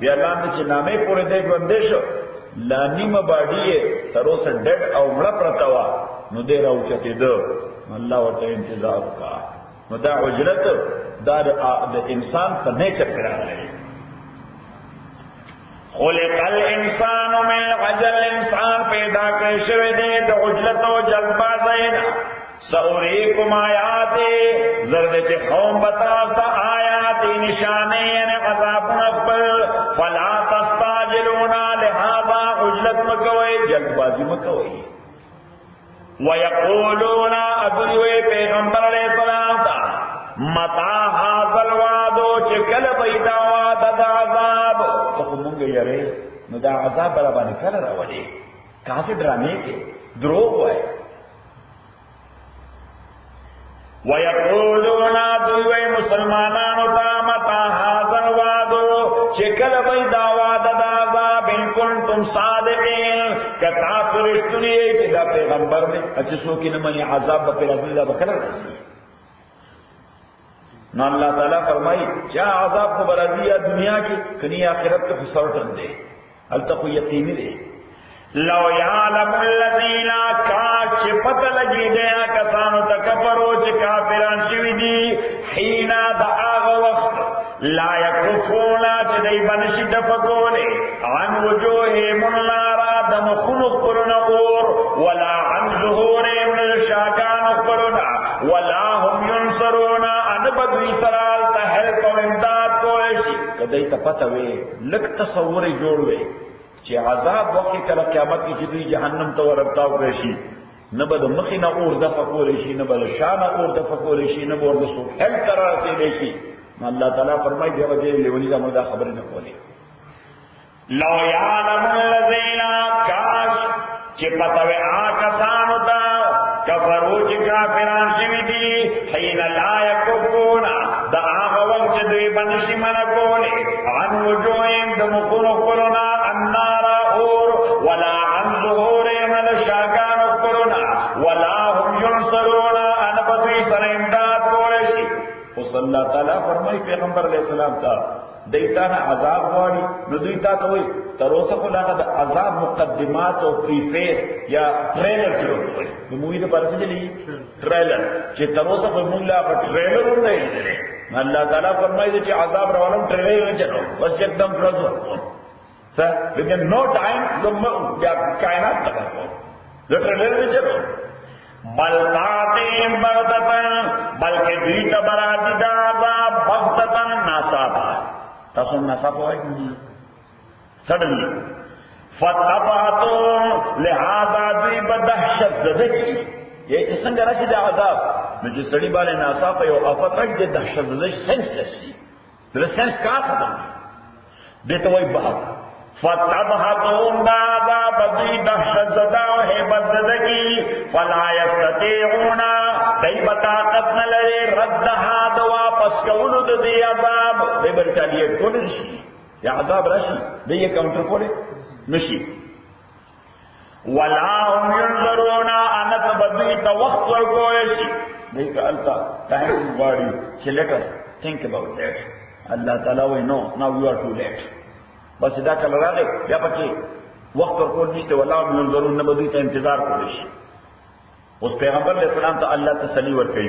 بیا لاندې چې نامې پورې دې ژوندۍ شو لانیم باډي ترو سره ډډ او مړه پرتاوا نو دې راوچته ده الله ورته انتظار کا نو دا اجرت د انسان په نیچر کې راغلی خلق الانسان من عجل انسان پیدا کړی شوی دی د عجلت او جلدبازینا سوریکم آیات زرد چې قوم بتاستا آیات نشانه یعنی عذابونه خپل فلا تستعجلون لهذا عجلت مکوئ جلدبازی مکوئ ويقولون ادوی پیغمبر علیہ السلام تا متا هذا الوعد چې کله پیدا وعده د عذاب ته مونږ یې نو دا عذاب را باندې کله راوړي کافي ډرامې کې دروغ وای ويقولون دوی مسلمانانو ته متا هذا الوعد چې کله پیدا وعده د عذاب ان کنتم صادقین کتا فرشتنی چې دا پیغمبر دی چې څوک نه مني عذاب به راځي دا به کله راځي نو اللہ تعالیٰ فرمائی کیا عذاب کو برازی یا دنیا کی کنی آخرت کو خسرٹن دے التقو یقینی دے لو یعلم الذین کاش پتہ لگی دیا کسانو تکفرو چی کافران شوی دی حینا دا آغا وقت لا یکفونا چی دی بنشی دفکولے عن وجوہم النارا دم خنق پرنا اور ولا عن ظهورهم الشاکان پرنا ولا هم ینصرونا بدوی سرال تا حلق و امداد کوشی کدی تا پتا وی لک تصوری جوڑ وی چی عذاب وقتی کل قیامت کی چی جہنم تو وربتاو کوشی نبا دا مخی نا اور دفع کولیشی نبا دا شانا اور دفع کولیشی نبا اور دا سوک حل قرار سے لیشی اللہ تعالیٰ فرمائی دیا وجہ لیونی دا مردہ خبری نکولی لو یعلم الذین کاش چی پتا وی آکا سانتا کفرو چی کافران شوی دی حین لا یکفونا دا آغا وقت دوی بنشی منکولی عن وجوہم دا مخون اخبرنا النارا اور ولا عن ظهورهم الشاکان اخبرنا ولا هم ینصرونا انبتوی سر امداد کولشی اس اللہ تعالیٰ فرمائی پیغمبر علیہ السلام تا دیتانا عذاب غواری نو دیتا توئی تروسا کو لاغا دا عذاب مقدمات و پریفیس یا ٹریلر چلو توئی نو مووی دا پرسے چلی ٹریلر چی تروسا کو مونگ لاغا ٹریلر ہوں نہیں دے اللہ تعالیٰ فرمائی دے چی عذاب روالم ٹریلر میں چلو بس یک دم فرض ورکون لیکن نو ٹائم کائنات تک رکھون دا ٹریلر میں چلو بلتاتیم بغتتن بلکہ دیتا برازی دا عذاب بغتتن ناسابا تاسو ناسابا ہوئی سڈنلی فتبعتم لہذا دوی بدحشت زدگی یہ چی سنگ رشی دا عذاب نو چی سڑی بالے ناسابا یو افت رش دے دحشت زدگی سنس لسی دل سنس کار ختم دیتا وی بحق فتبعتم دا عذاب دوی دحشت زدہ و حیبت زدگی فلا یستطیعونا دی بطاقت نلرے ردہا دا واپس کونو دا دی عذاب دی برچالیت کونو نشی یا عذاب رشی دی یہ کاؤنٹر کولے نشی ولا هم ینظرونا انت بدوی تا وقت ورکویشی دی که التا تحقیق باری چی let us think about that الله تعالی وی نو نو یو ار ټو لیټ بس دا کله راغی بیا پکې وخت ورکول نشته والله منظرون نه بدوی ته انتظار کولی شي اوس پیغمبر علیہ السلام ته الله تسلی ورکړي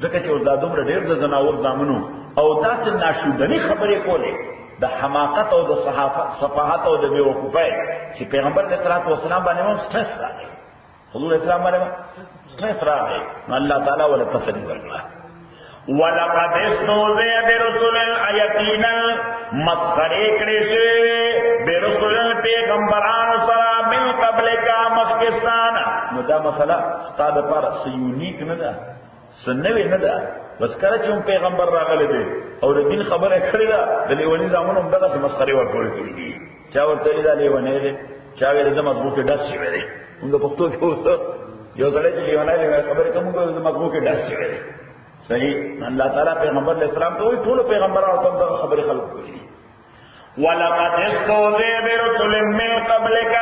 ځکه چې اوس دا دومره ډېر د زناور زامنو او داسې ناشودني خبرې کولې د حماقت او د صفاحت او د بیوقوفۍ چې پیغمبر علیہ السلام باندې هم سټرس راغی حضور اسلام باندې سټرس راغی نو الله تعالی ولا تسلی ورکړه ولقد استهزئ برسل یقینا مسخره کړي شي برسل پیغمبران سره من قبل کا مخکستان نو دا مسله ستاسو لپاره سيونیک نه ده سنوي نه ده بس کله چې پیغمبر راغلی دی او د دین خبره کړې ده د لیونی زمونږ هم دغه مسخره ورکول کیږي چا ورته دا لیونی دی چا ویل د مضبوطه داس شي ویلي موږ په پښتو کې اوس یو ځل چې لیونی خبره کوم د مضبوطه داس شي ویلي صحیح الله تعالی پیغمبر علیہ السلام ته وی ټول پیغمبرانو ته دغه خبره خلق کړي ولقد استهزئ برسل من قبلك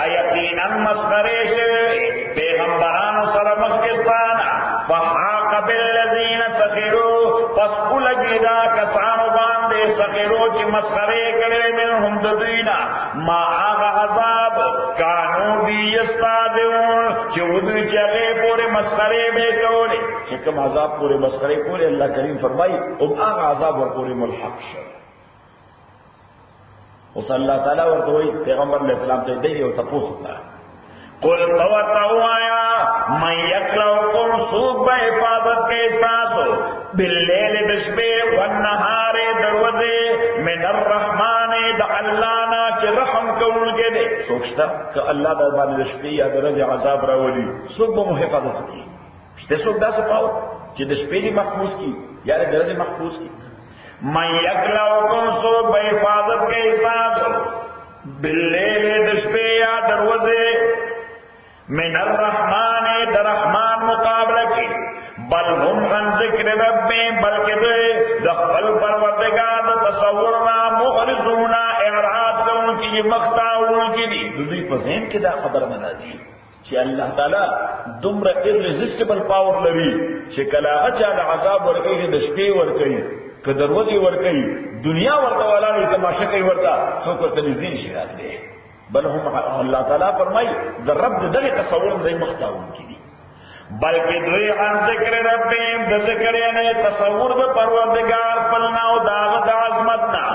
یقینا مسخره شوی پیغمبرانو سره مخکستان فحاق بالذین سخروا پس ولګیدا کسانو باندې سخروا چې مسخره کړي منهم د دوینا ما هغه عذاب کانو بی یستهزئون چې ودوی چې هغه پورې مسخره به کولې چې کوم عذاب پورې مسخره کولې الله کریم فرمایي او هغه عذاب ورپورې ملحق شي اوس الله تعالی ورته وی پیغمبر علیہ السلام ته دی او تاسو ته قل توتوایا من یکلوکم سوق به حفاظت کې تاسو باللیل بشبه والنهار دروازه من الرحمن د الله نه چې رحم کوونکی دی سوچتا ک الله د باندې شپې یا درځي عذاب راولي سوق به حفاظت کوي شته سوق داسې پاو چې د شپې محفوظ کی یا د درځي محفوظ کی من یکلوکم سوق به حفاظت کې تاسو باللیل دشپه یا دروازه من الرحمن در رحمان مقابلہ کی بل هم عن ذکر ربهم بلکہ د خپل پروردگار د تصورنا مخرجونا اعراض کرون کی مختاون کی دی دوی په ذهن کې دا خبر منادي چې الله تعالی دومره irresistible power لري چې کله اچا د عذاب ورکوي د شپې ورکوي که دروازه ورکوي دنیا ورته ولاړې تماشا کوي ورته څوک ته نږدې شي راتلی بل هم الله تعالی فرمای د رب دغه تصور دای مختاون کی دي بلکې دوی عن ذکر ربهم د ذکر یعنی تصور د پروردگار پلنا او داغ د عظمتنا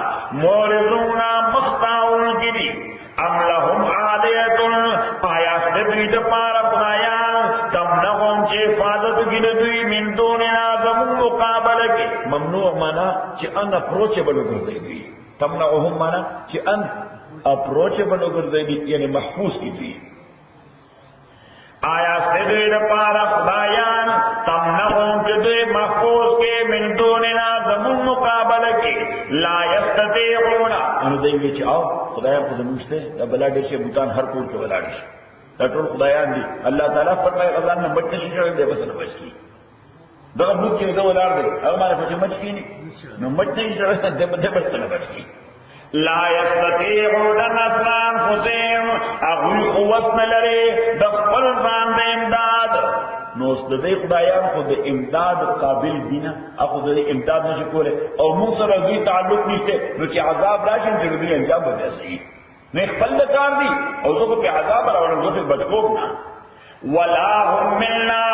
مورزونا مختاون کی دي ام لهم عادیت آیا دوی د پاره خدایان تمنهم چې حفاظت کی دوی من دوننا زمون مقابله کی ممنوع معنا چې ان اپروچبل وګرځي تمنعهم معنا چې ان اپروچبل وګرځي یعنی محفوظ کی دوی آیا دوی د پاره خدایان تمنهم چې دوی محفوظ کې من دوننا زمون مقابله کی لا یستطيعون ان دوی چې او خدایان په زموږته د بلاډ شي بوتان هر کور کې ولاړ شي دا ټول خدایان دي الله تعالی فرمایي غزان نه بچ نشي جوړ دی بس نه بچي دغه بوت کې دا ولار دی هغه باندې پچې مچ کینی نو مچ نه جوړ دی بده بس نه بچي لا یستطيعون نصر انفسهم اغوی قوت لري د خپل ځان د امداد نو د دې خدایان خو د امداد قابل دینه اخو د امداد نشي کوله او موږ سره دوی تعلق نشته نو چې عذاب راشي چې دوی انجام ودرسي نه خپل کار دي او زه په عذاب راوړم زه بچوم نه ولا هم منا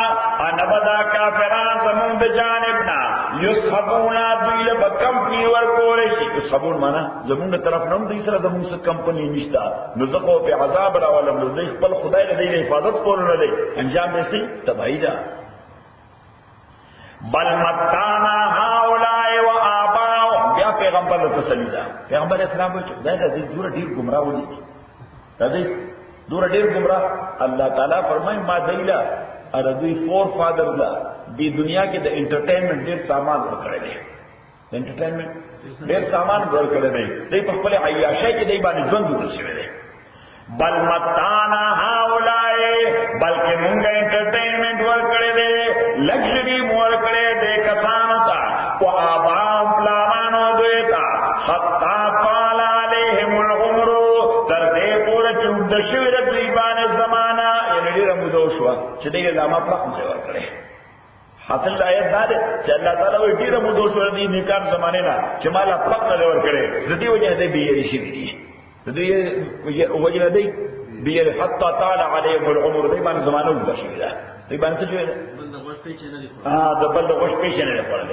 ان بدا کافران زمون د جانبنا یسحبون دوی له کمپنی ورکول شي یسحبون معنا زمون طرف نوم دوی سره زمون څخه کمپنی نشتا نو زه په عذاب راولم نو دوی خپل خدای له دې حفاظت کول نه دی انجام یې سي تبعید بل متانا هؤلاء وآباء بیا پیغمبر ته تسلی ده پیغمبر اسلام وایي دا دې ډیر گمراه ودی دا دې ډیر گمراه الله تعالی فرمای ما دیلا ار دوی فور فادر لا دی دنیا کې د انټرټینمنټ ډیر سامان ورکړل دي انټرټینمنټ ډیر سامان ورکړل دي دوی په خپل عیاشۍ کې دی باندې ژوند ورسوي دي بل متانا هؤلاء بلکې مونږ انټرټینمنټ ورکړل دي لگژری ورکړل دي کسانو ته او آبام پلانانو دوی ته حتا طال علیهم العمر تر دې پورې چې د شویره دوی باندې زمانہ یې ډیره مودو شو چې دې لامه پخ مې ورکړې حاصل آیت دا ده چې الله تعالی وایي ډیره مو دوه شو دي نیکان زمانه نه چې مال خپل نه ور کړي د دې وجه نه دی بیري شي دي د دې وجه نه دی بیري حتی تعالی علیهم العمر دی باندې زمانه وځي شي دا دی باندې څه جوړه بل د غوښ پیچ نه دی د بل د غوښ پیچ نه دی پړل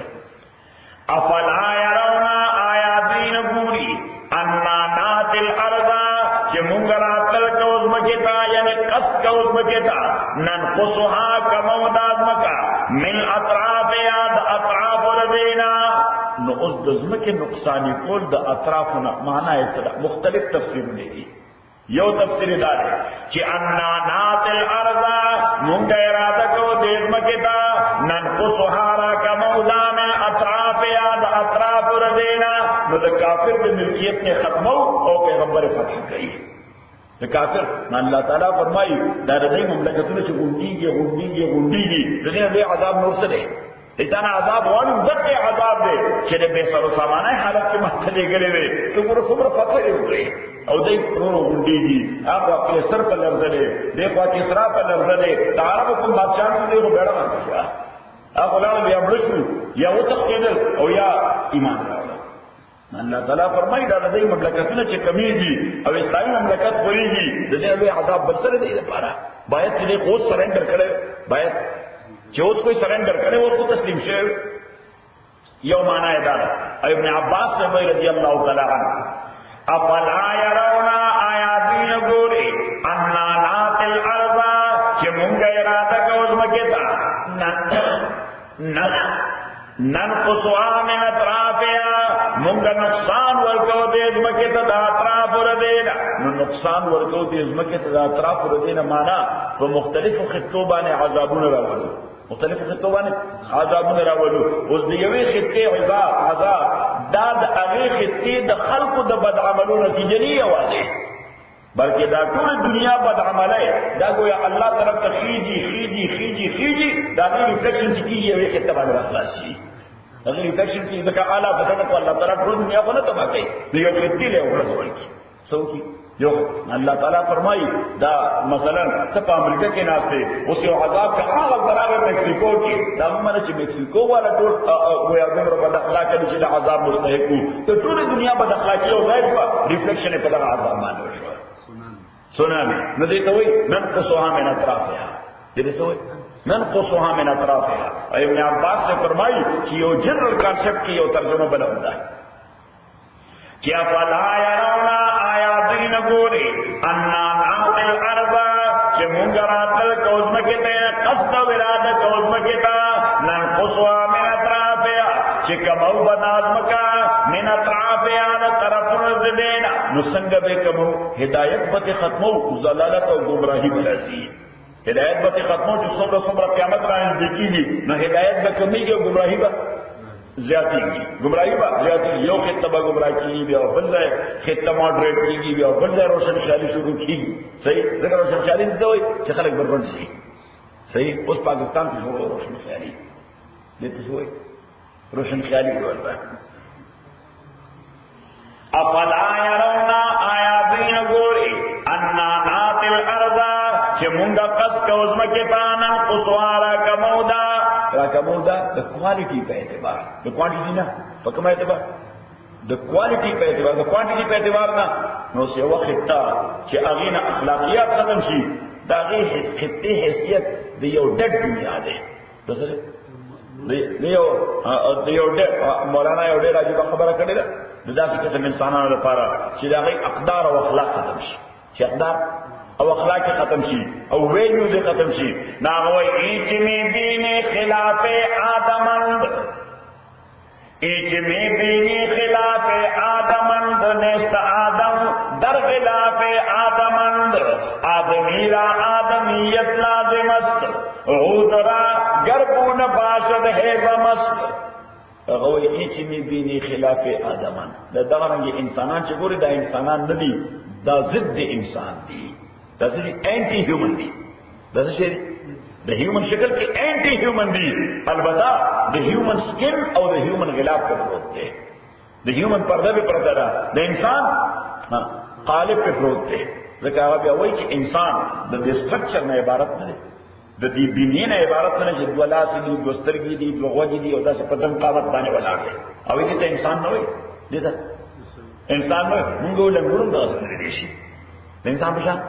افلا يرون آیاتین ګوري ان ناتل ارض چې مونږ راتل کوز مکیتا یعنی قص کوز مکیتا ننقصها کموداز مکا من اطراف یاد اطراف ردینا نو اوس د ځمکې نقصانی کول د اطرافونه معنا یې سره مختلف تفسیرونه دي یو تفسیر دا دی چې ان ناتل ارض مونږ اراده کوو د ځمکې ته ننقصها را کمودا من اطراف یاد اطراف ردینا نو د کافر د ملکیت نه ختمو او پیغمبر فتح کوي د کافر الله تعالی فرمایي دا د دې مملکتونو چې ګونډيږي دغه د عذاب نور څه دی ایتانا عذاب وانو دغه عذاب دی چې د بے سر و سامانه حالت کې مختلف غلې وي ته ګوره څومره فتح لري او دای پرونو ګونډيږي هغه کیسر په لرزله دغه کیسرا په لرزله د عربو کوم بادشاہانو دغه بیره نه شو هغه لاله بیا مړشو یا وتخیدل او یا ایمان راوړل الله تعالی فرمایي دا د دې مملکتونو چې کمیږي او اسلامي مملکت وريږي د دې له عذاب بل سره دی لپاره باید چې خو سرندر کړي باید چې اوس کوئی سرندر کړي اوس کو تسلیم شي یو معنا یې دا ابن عباس رضی الله تعالی عنہ افلا يرون آیاتین ګوري ان ناتل ارض چې مونږ اراده کوو مکیتا ننقصها من اطرافها مونږ نقصان ورکو دې ځمکې ته د اطراف ردینا نو نقصان ورکو دې ځمکې ته د اطراف ردینا معنا په مختلفو خطو باندې عذابونه راوړي مختلفو خطو باندې عذابونه راوړي اوس دې یوې خطې عذاب دا د هغې خطې د خلقو د بد عملو نتیجه نه یوازې بلکې دا ټول دنیا بد عمله دا گویا الله طرف ته خيجي دا نه ریفلیکشن کیږي یوې خطه باندې راخلاصي هغه ریفلیکشن کې ځکه اعلی بدنه کو الله تعالی ټول دنیا باندې تباہ کوي یو خطې له ورسول کی څوکي یو الله تعالی فرمایي دا مثلا ته په امریکا کې ناشته اوس یو عذاب کا هغه برابر مکسیکو کې دا موږ چې مکسیکو والا ټول گویا دغه بد اخلاق دي چې د عذاب مستحق وو ته ټول دنیا بد اخلاقی او ځای شو ریفلیکشن په دغه عذاب باندې شو سونامي نو دې ته وایي ننقصها من اطرافها دې څه وایي ننقصها من اطرافها ابن عباس سے فرمائی کہ یہ جنرل کانسیپٹ کی یہ ترجمہ بنا ہوتا ہے کیا فلا يرون آیاتین گوری انا نعطی الارض کہ منگراتل کوزمکتا قصد ورادہ کوزمکتا ننقصها من اطرافها کہ کمو بنازمکا من اطرافها طرف رزدینا نسنگ بے کمو ہدایت بت ختمو ضلالت و گمراہی بلازی ہدایت بت ختمو جو صبر قیامت را نزدیکیږي نو ہدایت به کمیږي او گمراہی به زیاتیږي گمراہی به زیاتیږي یو خطه به گمراه کیږي بیا بل ځای خطه ماډریټ کیږي بیا بل ځای روشن خیالي شروع کیږي صحیح ځکه روشن خیالي څه وایي چې خلک بربند شي صحیح اوس پاکستان کې شروع روشن خیالي دې څه وایي روشن خیالي ورته افلا يرون آیاتین ګوري ان ناتل ارض چې مونږه قص کوزمکه پانا قصوارا کمودا د کوالټي په اعتبار د کوانټیټي نه په کوم اعتبار د کوالټي په اعتبار د کوانټیټي په اعتبار نه نو څه وخت ته چې اغینه اخلاقیات ختم شي دا غي حیثیت د یو ډډ دنیا ده دسره دیو ډډ مولانا یو ډېر عجیب خبره کړې ده د داسې قسم انسانانو لپاره چې دا غي اقدار او اخلاق ختم شي چې اقدار او اخلاق ختم شي او ویلیوز ختم شي ناغوی ایچمی بینی خلاف آدمند ایچمی بینی خلاف آدمند نیست آدم در خلاف آدمند آدمی را آدمیت لازم است عود را گربون باشد حیزم است اغوی ایچمی بینی خلاف آدمند دا دغرنگی انسانان چه گوری دا انسانان ندی دا ضد انسان دی دا څه انټي هیومن دي دا څه د هیومن شکل کې انټي هیومن دي البته د هیومن سکن او د هیومن غلاف په پروت دی د هیومن پرده په پرده ده د انسان قالب په پروت دی ځکه هغه بیا وایي چې انسان د دې سټرکچر نه عبارت نه دی د دې بینې نه عبارت نه چې دوه لاس دي دوه سترګې دي دوه غوږې دي او داسې په دم قامت باندې ولاړ دی او دې ته انسان نه وایي دې ته انسان نه موږ ولګورم دا څنګه دي شي انسان په شان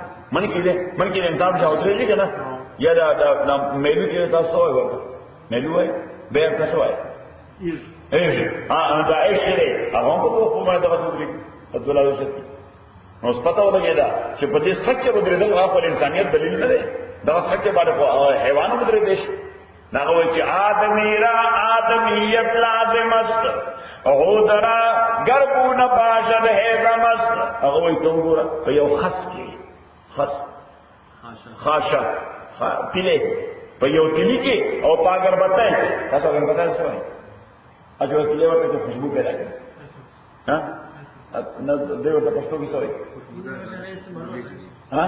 من کې انسان په شان اوترېږي کنه یا دا مېلو کې تاسو وایي ورته مېلو وایي به تاسو وایي ايش دا ايش لري هغه په کومه باندې تاسو درې عبد الله یوسف نو پته ولګی دا چې په دې سټرکچر ودرېدل هغه پر انسانيت دلیل نه دی دا سټرکچر باندې حیوانو ودرې دي دا وایي چې آدمیت لازم است او درا گربون باشد هیزم است هغه وایي ته وګوره په یو خاص کې خاص خاصه پیله په یو تلی کې او پاګر بتای تاسو هم بتای څه وایي اجو تلی ورته خوشبو پیدا کوي ها نه دیو ته پښتو کې څه وایي ها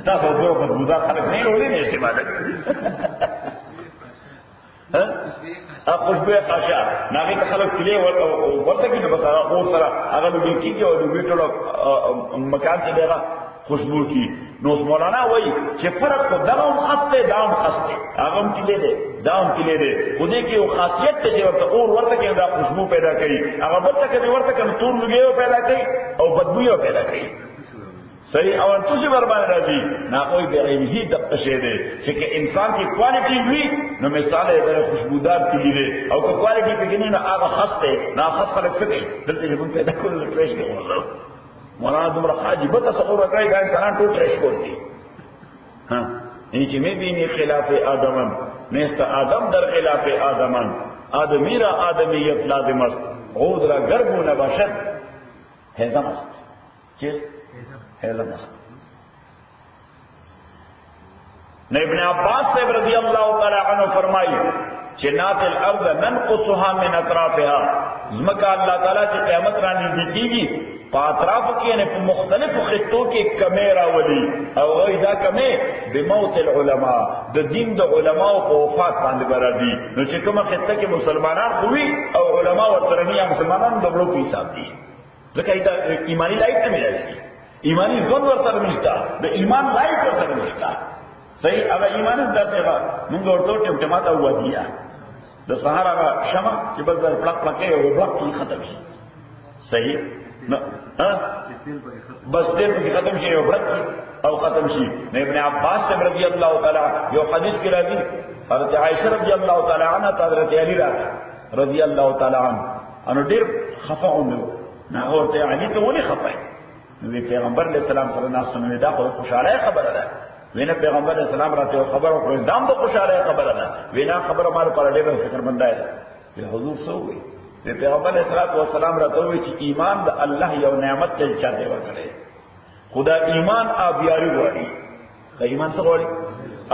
تاسو دغه په بودا خلک نه ولې نه استعمال کوي ها خوشبو خاصه ناګه خلک تلی ورته کې نه بتا او سره هغه لږ کېږي او د ویټلو مکان څخه دغه خوشبو کی نو مولانا وای چې فرق کو دغه خسته دام خسته هغه کله دې دام کله دې خو دې کې یو خاصیت ته چې ورته کې دا خوشبو پیدا کوي هغه ورته کې تور لګیو پیدا کوي او بدبو پیدا کوي صحیح او تاسو برابر راځي نه کوئی بیرهی د قشه دې چې انسان کی کوالټي وي نو مثال یې د خوشبودار کلی دې او کو کوالټي کې نه هغه خسته نه خسته لکه دلته چې موږ پیدا کول ټریش کوو مولانا دمرا عجیبه تصور کوي دا انسان ټول ټریش کوي ها یعنی چې مې بیني خلاف آدمن نست آدم در خلاف آدمن آدمی را آدمیت لازم است عود را گرب و نباشد هیزم است چیز هیزم است ابن عباس صاحب رضی اللہ تعالی عنہ فرمائی جنات الارض ننقصها من اطرافها زمکا اللہ تعالی چې قیامت را نږدې کیږي په اطراف کې نه په مختلفو خطو کې کمیرا ولي او دا کمه د موت العلماء د دین د علماء په وفات باندې راځي نو چې کومه خطه کې مسلمانان خوي او علماء ورسره نه مسلمانان د بلو په حساب دي ځکه دا ایمانی لایق نه ملي ایمانی ځون ورسره نشته د ایمان لایق ورسره نشته صحیح هغه ایمان د څه موږ ورته ټمټماته ودیه د سهارا شمع چې بل ځل پلک پلکې او بلک ختم شي صحیح بس دیر کی ختم شي او برت او ختم شي ابن عباس سے رضی اللہ تعالی یو حدیث کی راضی حضرت عائشہ رضی اللہ تعالی عنها حضرت علی رضی اللہ تعالی عنہ انو ډیر خفاونه نه ورته علی ته ولي خفای نو پیغمبر علیہ السلام صلی الله علیه وسلم دا خوشاله خبره ده وینا پیغمبر علیہ السلام راته خبر او دام د خوشاله خبره ده وینا خبره مال پر ډیر فکر مندای ده حضور سووي پیغمبر علیہ الصلوۃ والسلام راته وی چې ایمان د الله یو نعمت ته چاته ورکړي خدا ایمان ابیاری وایي ایمان څه وایي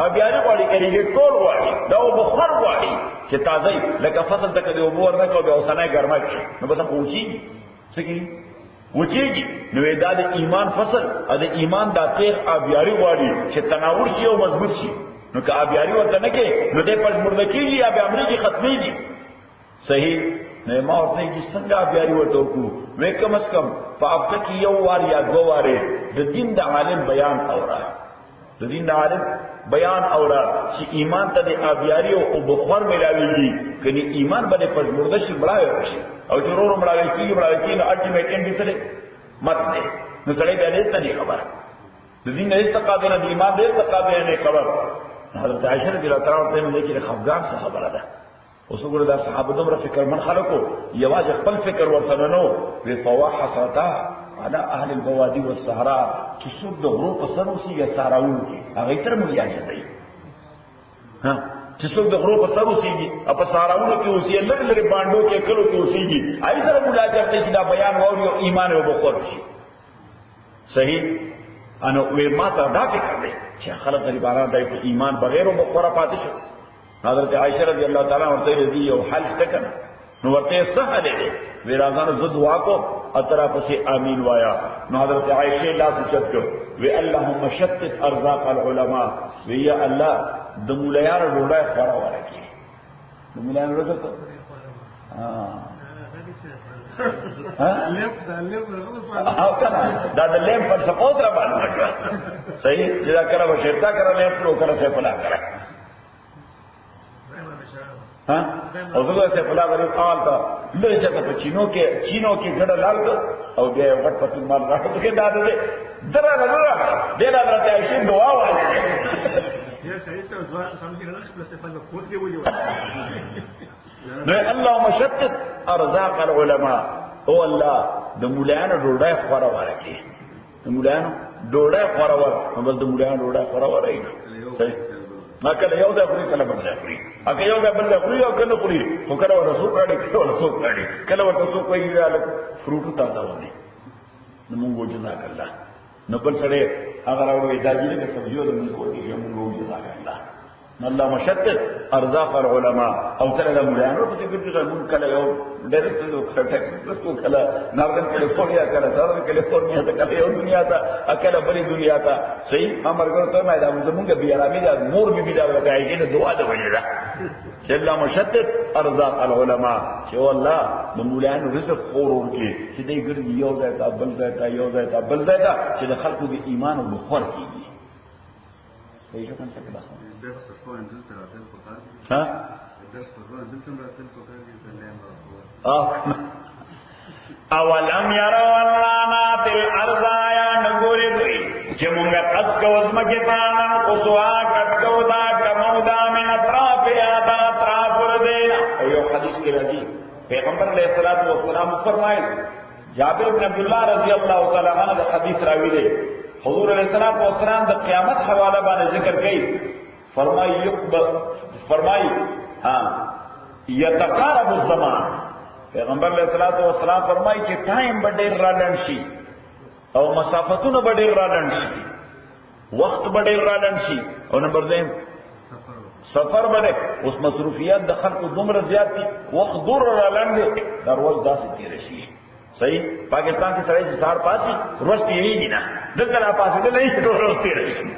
ابیاری وایي کړي ټول وایي دا بخار وایي چې تازه لکه فصل ته کدی وبور نه کو به اوسنه ګرمه کې نو بس کوچی سکی وچیږي نو دا د ایمان فصل د ایمان د تیر ابیاری وایي چې تناور شي او مضبوط شي نو که ابیاری ورته نه کې نو دې پس مرده کېږي یا به امریکي ختميږي صحیح نه ما ورته چې څنګه بیاري ورته وکړو وې کم اس کم په هفته کې یو وار یا دو واره د دین د عالم بیان اورا د دین د عالم بیان اورا چې ایمان ته د ابیاري او بخور ملاويږي کني ایمان باندې پس مرده شي مړاوي شي او ضرور مړاوي کیږي نو الټیمیټ اند سره مت نه نو سړی به نه ستني خبره د دین نه استقامت نه د ایمان د استقامت نه خبر حضرت عائشہ رضی الله تعالی عنها ته کې خفقان څه خبره ده اوس وګوره دا صحابه دومره فکر من خلکو یواز خپل فکر ورسره نو وی فوا حسرتا على اهل البوادي والصحراء چې څوک د غرو په سر اوسي یا ساراوي هغه تر مو یاد شي ها چې څوک د غرو په سر اوسيږي او په ساراوي کې اوسي لږ لږ باندې کې کلو کې اوسيږي آی سره مولا چرته چې دا بیان ووري او ایمان او بخور شي صحیح انو وی ما ته دا فکر دی چې خلک غریبانه د ایمان بغیر او بخور پاتې شي حضرت عائشہ رضی اللہ تعالیٰ عنہ رضی یو حل تکن نو ورته سهل دی ویرازان زد واکو اترا پسی آمین وایا نو حضرت عائشہ لا سچت کو وی اللهم شتت ارزاق العلماء وی یا الله د مولیان ډوډۍ خورا ورکی د مولیان ورته دا د لیم فلسفه اوس را باندې کړه صحیح چې دا کله بشرتا کړه لیم پرو کړه څه پلا کړه ها او زه څه پلا غریب حال تا لږه چې په چینو کې ګډه لال او بیا یو غټ پټ مال راځي کې دا دې درا دې دا راته شي دعا وایي یا صحیح ته ځوان سمجي نه خپل څه په کوټ کې وایي نو اللهم شتت ارزاق العلماء او الله د مولانا ډوډۍ خورا ورکړي د مولانا ډوډۍ خورا ور نو بل د مولانا ډوډۍ خورا ورای صحیح ما کله یو ځای خوري کله بل ځای خوري اګه یو ځای بل ځای خوري او کله خوري خو کله ورسو کړي کله ورسو کړي کله ورسو کوي یاله فروټ تازه ونی نو موږ جزاک الله نو بل سره هغه راوړي داجی له سبزیو د موږ کوي موږ جزاک الله الله مشتت ارزاق العلماء او ترى المولانو په دې کې موږ کله یو ډېر څه ټیکس کو کله ناردن کیلیفورنیا کله ساوث کیلیفورنیا ته کله یو دنیا ته اکله بری دنیا ته صحیح امرګو ته ما دا زمونږ بیا رامي دا مور بي دا راځي چې دعا ده وجه چې الله مشتت ارزاق العلماء چې والله د مولانو رزق خورون کې چې دې ګرځي یو ځای ته بل ځای ته یو ځای ته بل ځای ته چې د خلکو د ایمان او بخور کیږي صحیح څنګه څنګه ها اولم يروا اللعنات الارض یا نګوري دوی چې مونږه قص کوز مکه تانا قصوا کټو دا کمودا من اطراف یا دا اطراف ردینا او یو حدیث کې راځي پیغمبر علیہ الصلوۃ والسلام فرمایي جابر بن عبد الله رضی الله تعالی عنہ دا حدیث راوی دی حضور علیہ الصلوۃ والسلام د قیامت حواله باندې ذکر کړي فرمائی ہاں یتقارب الزمان پیغمبر علیہ الصلوۃ والسلام فرمائی کہ ٹائم بڑے رالن شي او مسافتونه بڑے رالن شي وقت بڑے رالن شي او نمبر 2 سفر بڑے اس مصروفیات د خلکو دومره زیات دي وقت دور رالن دي دروازه داسې تیر شي صحیح پاکستان کې سړی سار پاسي روز تیریږي نه دغه لا پاسې نه روز تیر شي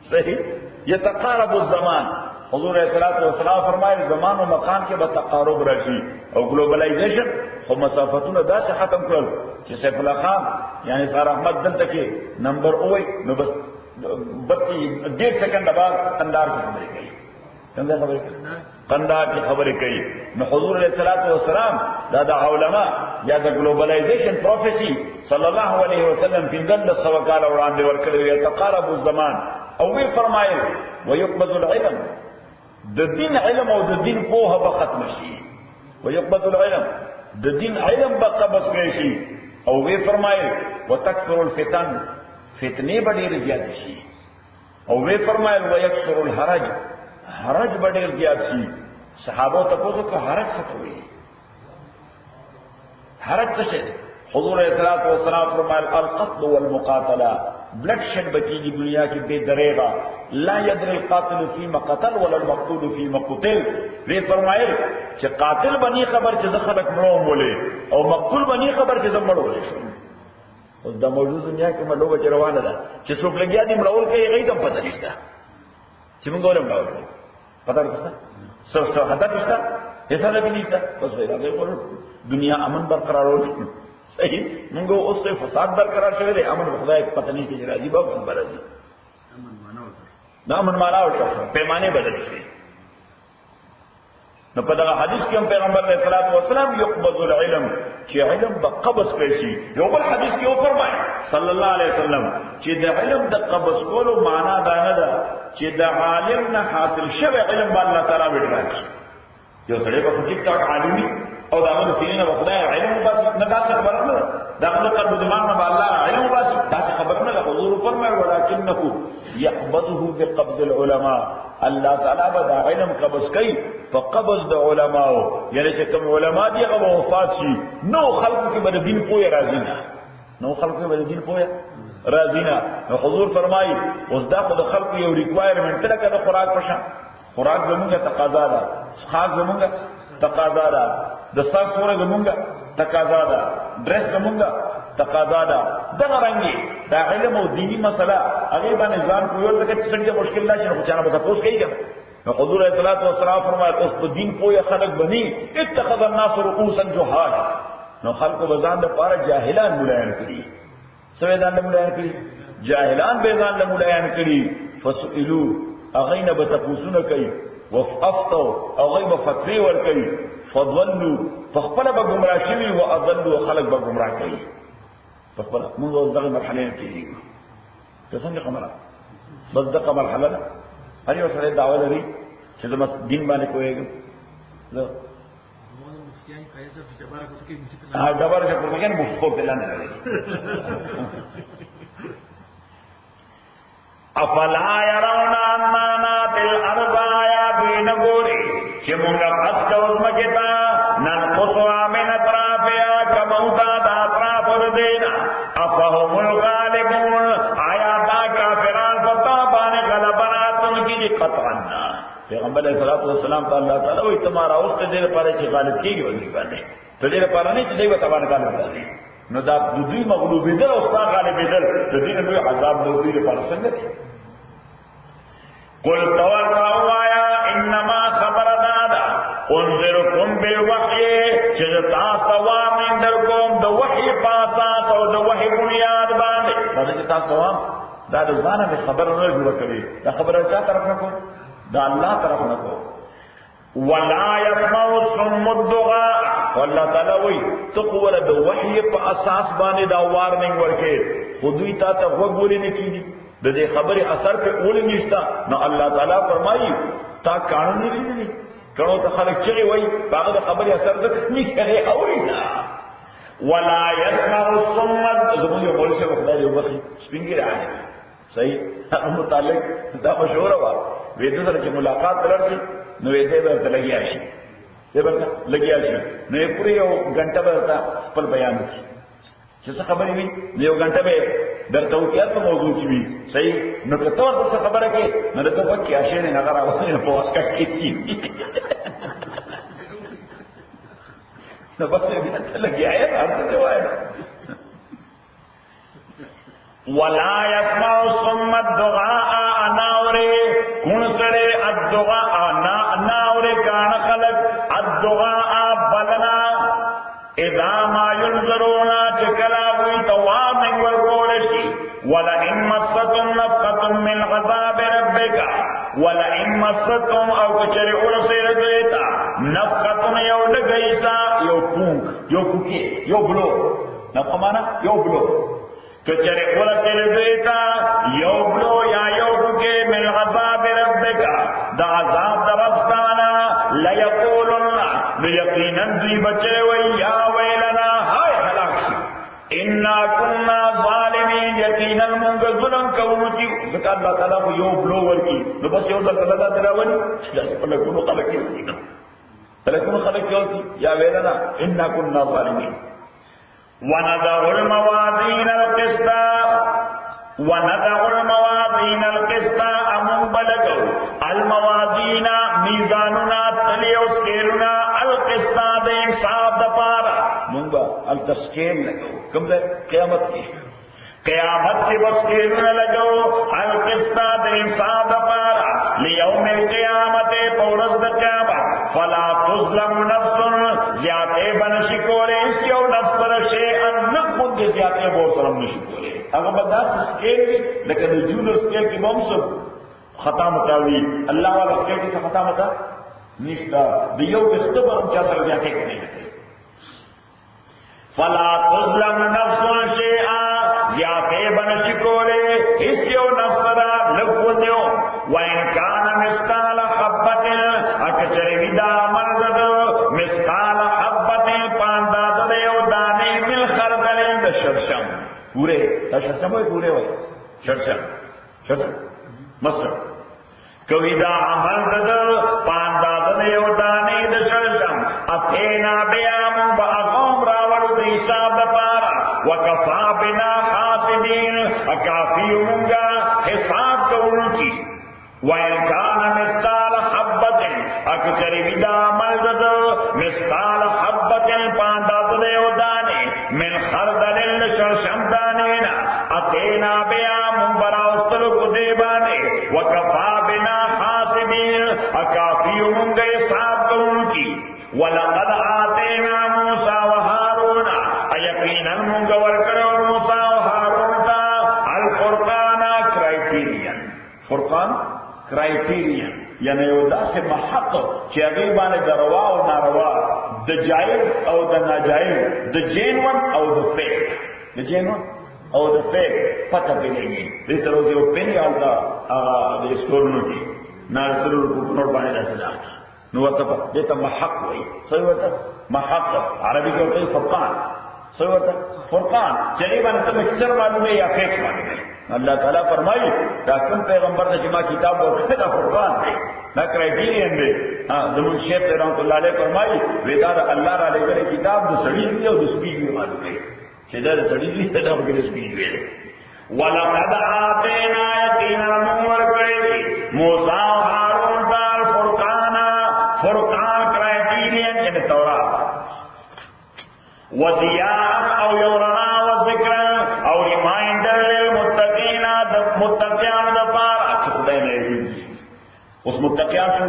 صحیح یتقارب الزمان حضور علیہ الصلوۃ والسلام فرمایي زمان او مکان کې به تقارب راشي او ګلوبلایزیشن خو مسافتونه داسې ختم کړل چې سیف الله خان یعنی سار احمد دلته کې نمبر اوه نو بس 1.5 سکند بعد اندار کی خبرې کوي څنګه خبرې کوي قندار کی خبرې کوي نو حضور علیہ الصلوۃ والسلام دا علماء یا د ګلوبلایزیشن پروفیسی صلی الله علیه وسلم په دغه سوکاله وړاندې ورکړي یتقارب الزمان او وی فرمایل ويقبض العلم د دین علم او د دین پوهه به ختم شي ويقبض العلم د دین علم به قبض شي او وی فرمایل وتكثر الفتن فتنه به ډېر زیات شي او وی فرمایل ويكثر الحرج حرج به ډېر زیات شي صحابه ته پوښتنه کوي حرج څه کوي حرج څه شي حضور علیہ الصلوۃ والسلام فرمایل القتل والمقاتله بلڈ شیڈ بچیږي دنیا کې بے دریغه لا يدري القاتل فيما قتل ولا المقتول فيما قتل وی فرمایل چې قاتل بني خبر چې خلک مړو مولې او مقتول بني خبر چې مړو ولې شو اوس د موجود دنیا کې مړو بچ روانه ده چې څوک لګیا دي مړول کوي غي ته پته نشته چې موږ ولې مړول کوي پته نشته څه هدف نشته هیڅ نه نشته بس وایي دنیا امن برقرار وي صحیح منگو اس سے فساد برقرار شوه دے امن خدای پتہ نہیں کہ راضی باب خبر راضی امن مانا اور پیمانے بدل شي نو په دغه حدیث کې هم پیغمبر علیه الصلاۃ والسلام یقبض العلم چې علم به قبض کړي شي یو بل حدیث کې و فرمایي صلی الله علیه وسلم چې د علم د قبض کولو معنا دا نه ده چې د عالم نه حاصل شوی علم به الله تعالی وډراکي یو سړی په ټیک ټاک عالمي او دا موږ سینې په خدای علم بس نه تاسو خبره نه دا خپل قلب دماغ نه الله علم بس تاسو خبره نه حضور فرمایي ولکنه يقبضه بقبض العلماء الله تعالی به دا علم قبض کوي په قبض د علماء یعنی چې کوم علما دي هغه وفات شي نو خلق کې به دین پوهه راځي نه نو خلق کې به دین پوهه راځي نه حضور فرمایي اوس دا په خلق یو ریکوایرمنت لکه د خوراک پښه خوراک زموږه تقاضا ده څښاک زموږه تقاضا ده دستار سوره زمونږه تقاضا ده ډریس زمونږه تقاضا ده دغه رنګي دا علم او دینی مسله هغه باندې ځان کویل ځکه چې څنګه مشکل نشي خو چانه به تاسو کوي حضور صلی اللہ علیہ وسلم فرمایا اس په دین پوهه خلق بني اتخذ الناس رؤوسا جهالا نو خلق بزان د پاره جاهلان مولایان کړي سوي ځان له مولایان کړي جاهلان به ځان له مولایان کړي فسئلوا اغین بتقوسون کوي وفافتو اغین فتوی ور کوي فضلوا فخپل به گمراه شوي او اضلوا خلق به گمراه کوي فخپل موږ اوس دغه مرحله کې دي څنګه خبره بس دغه مرحله ده هر یو سره دعوه لري چې زما دین باندې کویږي زه مفتیان قیصر چې تبارک وتعالى دبر چې په مګن مفتو په لاندې راځي افلا يرون اننا ناتل الارض آياتنا غوري چې موږ پس کوم مګتا نن قصوا من اطرافها كموتا د اطراف وردینا افهم الغالبون آیات کافران پتا باندې غلبراتن کی قطعا پیغمبر علیہ الصلوۃ والسلام ته الله تعالی وي تمہارا اوس ته دې لپاره چې غالب کیږي ودی باندې ته دې لپاره نه چې دې وته باندې غالب راځي نو دا د دوی مغلوبې دل او ستا غالبې دل د دې نوې عذاب د دوی لپاره څنګه دی قل توقعوا آیا انما خبر دادا انذرکم بالوحی چې تاسو وامن درکوم د وحی پاساس او د وحی بنیاد باندې دا چې تاسو وام دا د ځانه خبر نه جوړ کړی دا خبره چا طرف نه کو دا الله طرف نه کو ولا يسمع الصم الدعاء والله تعالی وی تو قوله د وحی په اساس باندې دا وارننګ ورکې خودی تا ته وګورې نه کیږي د دې خبره اثر په اول نشتا نو الله تعالی فرمایي تا قانون نه لري کړه ته خلک چغي وای هغه د خبره اثر ځکه نشته اورینا ولا يسمع الصم زموږ یو بول څه خدای یو بخي سپینګی راځي صحیح متعلق دا مشوره وا وې د سره چې ملاقات درشي نو دې به لګیا شي دې به لګیا شي نو یې پوری یو غنټه به خپل بیان وکړي چې څه خبرې وي یو غنټه به درته وکړي څه موضوع کې وي صحیح نو که ته ورته خبره کې نو ته وکړي اشه نه هغه راوځي په واسکه کې نو بس دې ته لګیا یې راځي وایي ولا يسمع الصم الدعاء اناوري كون سره الدعاء اناوري كان خلق الدعاء بلنا اذا ما ينظرون چکلا وی تواب من ورگولشی ولئن مستم نفقة من عذاب ربك ولئن مستم او کچر ارسل دیتا نفقة یو لگیسا یو پونک یو کوکی یو بلو نفقه مانا یو بلو کچر ورسل دیتا یو بلو یا یو کوکی من عذاب ربك دا عذاب درستانا لیقولن لیقینا دی بچے وی یا ویلنا ہائے حلاک شی انا کننا ظالمین یقینا منگ ظلم کونکی ذکر اللہ تعالیٰ کو یو بلو ورکی نو بس یو ذکر اللہ تعالیٰ ونی پلکونو خلق یوسی پلکونو خلق یوسی یا ویلنا انا کننا ظالمین وندع الموازین القسطا وندع الموازین القسطا امون بلگو الموازین میزاننا تلی او سکیلنا القسطا دے انصاف دا پارا مونگا التسکیل لگو کم دے قیامت کی قیامت کی بسکیلنا لگو القسطا دے انصاف دا پارا لیوم القیامت پورز دا قیامت فلا تظلم نفس زیادے بنشکولے اس یو نفس پر شیئن نقبن دے زیادے بورسلم نشکولے اگر بداس سکیل بھی لیکن جونر سکیل کی ممسب خطا متاوی اللہ والا سکیل کی خطا متا نشتا دیو بستبر ہم چاہ سر جاتے کرنے لگے فلا تظلم نفس شیئا زیادے بنشکولے اس یو نفس پر لگو دیو وَإِنْ كَانَ مِثْقَالَ حَبَّةٍ اکچر ودا مرد مثقال حبة پانداز دیو دانے مل خردل دا شرشم پورے دا شرشم ہوئے پورے ہوئے شرشم مصر کوئی دا عمل دا پانداز دیو دانے دا شرشم اتینا بیامو با اغام راوڑ دی حساب دا پارا وکفا بنا حاسدین اکافی منگا حساب کونو کی وَإِنْ كَانَ مِثْقَالَ حَبَّةٍ اکچر ودا ملدد مثقال حبة پانداز دیو دانے من خردل شرشم دانینا اتینا بیا منبرا استلق دیبانے وکفا بنا حاسبین ولقد آتینا موسی و هارون یقینا موږ ورکړو موسی او هارون ته الفرقان کرایټیرین فرقان کرایټیرین یعنی یو داسې محق چې هغې باندې د روا او ناروا د جایز او د ناجایز د جینون او د فیک د جینون او د فیک پته پیلېږي دې ته روز یو پین یا د اسټورونو کې نارسلو په نور باندې داسې راځي نو ورته دې ته محق وایي صحیح ورته محق عربي کې ورته فرقان صحیح ورته فرقان چې دې باندې ته مکسر معلومه یا فیک معلومه اللہ تعالیٰ فرمائی دا کم پیغمبر ته چې ما کتاب ورکړی دا فرقان دی دا کرایټیرین دی زمون شیخ رحمت الله علیه فرمایي ودا الله را لګره کتاب د سړي دی او د سپي دی معلومه چې دا د سړي دی دا د سپي دی ولقد آتینا یقینا ورکړی موسی او هارون ته فرقان کرایټیرین یعنی تورات وضیاء او یورنا و ذکر او ریمایندر للمتقین متقیان د پاره چې خدای نه دی اوس متقیان شو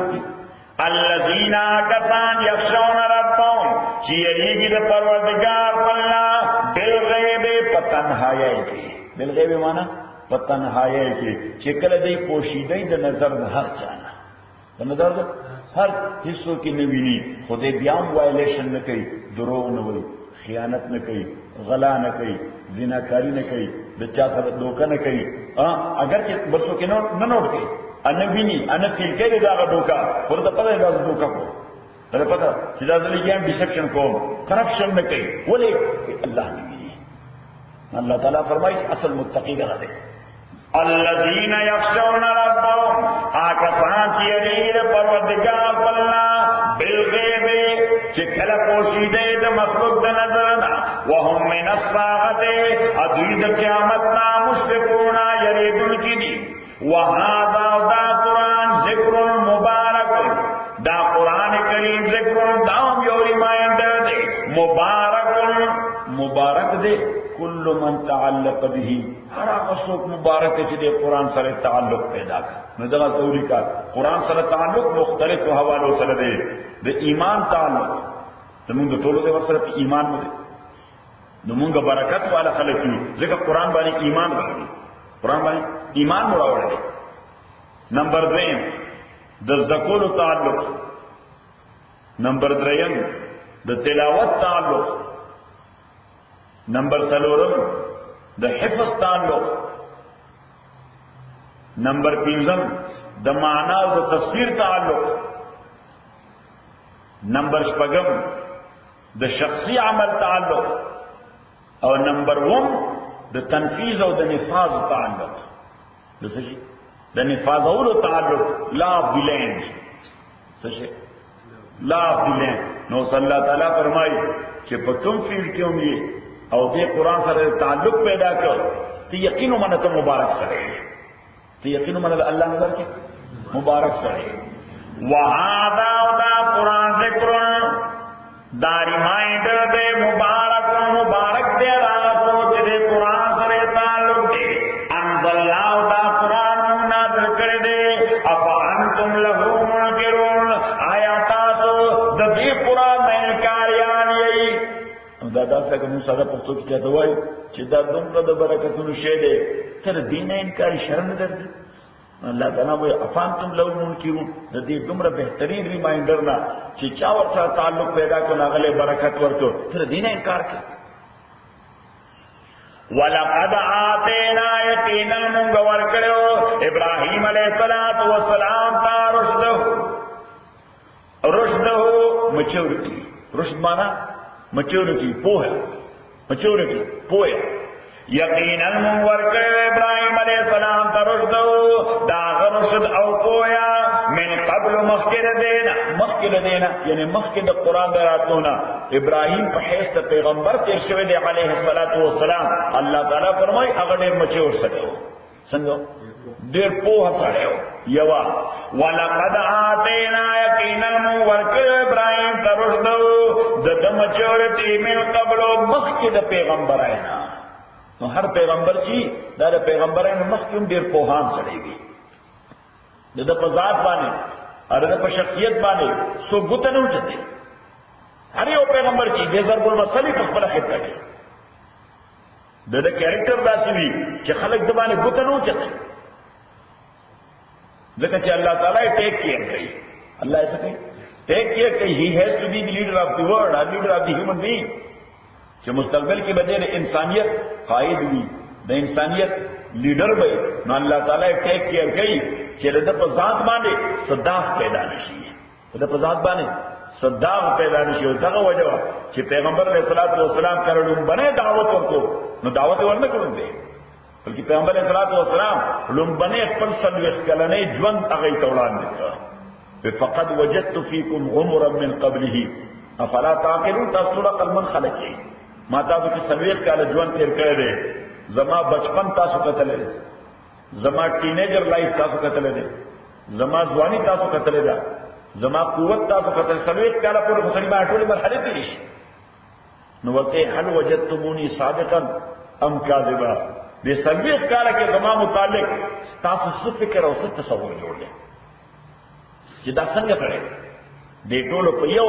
الذین کسان یخشون ربهم چې یریږي د پروردگار الله بالغیب پتنهایی کې بالغیب معنا پتنهایی کې چې کله دی پوشیدې د نظر نه هر چانه د نظر هر هیڅو کې نه ویني خدای بیا وایلیشن نه کوي دروغ نه وایي خیانت نه کوي غلا نه کوي زناکاری نه کوي د چا سره دوکه نه کوي اگر چې برسو کې نه نوٹ کوي ان ویني ان فیل کوي دا دوکه ورته پته دا دوکه کو دا پته چې دا ځلې ډیسپشن کوم کرپشن نه کوي ولې الله نه ویني الله تعالی فرمایي اصل متقی غره الذين يخشون ربهم آکسان چې یریږي د پروردګار الله بالغیب چې کله پوشیدې د مخلوق د نظر نه وهم من الساعه ادوی د قیامت نه مشفقون یریدونکي دي وهذا دا قرآن ذکر مبارک دا قرآن کریم ذکر دام یو ریمایندر دی مبارک دی کل من تعلق به ہر مسلک مبارک چې د قرآن سره تعلق پیدا کړ نو دا تولیکا قرآن سره تعلق مختلف حوالو سره دی د ایمان تعلق زمونږ ټولو د ورسره په ایمان باندې نو مونږ برکت والا خلک یو ځکه قرآن باندې ایمان باندې قرآن باندې ایمان مراوړل دی نمبر 2 د ذکر تعلق نمبر 3 د تلاوت تعلق نمبر 4 د حفظ تعلق نمبر 5 د معنا او د تفسیر تعلق نمبر 6 د شخصی عمل تعلق او نمبر 1 د تنفیذ او د نفاذ تعلق د نفاذ او تعلق لا بلین څه لا بلین نو صلی الله تعالی فرمایي چې په کوم فیل کې هم یې او دې قرآن سره تعلق پیدا کړ ته یقین ومنه ته مبارک سره ته یقین ومنه الله نظر کې مبارک سره وهذا دا قرآن ذکر دا ریمایندر دے مبارک دے راغ سوچ دے قرآن سره تعلق دے انزل اللہ دا قرآن نازل کر دے افا انتم لہو منکرون آیا تاسو دبی قرآن میں انکاریان یہی دا داسه کوم سره پښتو کې ته وایي چې دا دومره د برکتونو شی دی تر دینه انکار شرم نه درځي الله تعالی وایي افانتم لو منکرون د دې دومره بهترین ریمایندر نه چې چا ورسره تعلق پیدا کړي هغه برکت ورته تر دینه انکار کوي ولقد آتینا یقینا موږ ورکړو ابراهیم علیه السلام ته رشده مچورتی رشد معنا maturity poya یقینا من ورکړ ابراهیم علیہ السلام ته رشد دا رشد او پویا من قبل مخکې دینا یعنی مخکې د قران دراتونه ابراهیم په حیث ته پیغمبر تیر شوی دی علیه السلام الله تعالی فرمای هغه ډیر مچور سره څنګه ډیر پوها سره یوا ولقد آتینا یقینا من ورکړ ابراهیم ته رشد د مچورتی من قبل مخکې د پیغمبرانه نو هر پیغمبر چې دا د پیغمبرانو مخکې ډیر پوهان سره وي د په ذات باندې او د په شخصیت باندې سو ګوت نه وچته هر یو پیغمبر چې د ضرب المثل په خپل خطه کې د کیریکټر داسې وي چې خلک د باندې ګوته نه چته ځکه چې الله تعالی ټیک کیئر کوي الله ایسا کوي ټیک کیئر کوي he has to be the لیډر اف دی ورلد اور لیډر اف دی هیومن بینگ چې مستقبل کې به د انسانیت قائد وي د انسانیت لیډر وي نو الله تعالی ټیک کیئر کوي چې د په ذات باندې صداق پیدا نشي د په ذات باندې صداق پیدا نشي او دغه وجه چې پیغمبر علیه الصلاۃ والسلام کړهون باندې دعوت ورکو نو دعوت ورنه کړو دی بلکې پیغمبر علیه الصلاۃ والسلام لومبنه خپل سلوخ کلنې ژوند هغه توړان دي فقد وجدت فيكم غمرا من قبله افلا تعقلون تاسو قلمن خلقي ما تاسو کې سلوخ کاله ژوند تیر کړی دی زما بچپن تاسو کتلې زما ټینیجر لایف تاسو کتلې دی زما ځواني تاسو کتلې ده زما قوت تاسو کتل سلوخ کاله پورې مسلې ما ټول مرحله تیری شي نو ورته هل وجدتموني صادقا ام كاذبا دې سلوخ کاله کې زما متعلق تاسو څه فکر او څه تصور جوړل چې دا څنګه کړي دې ټول په یو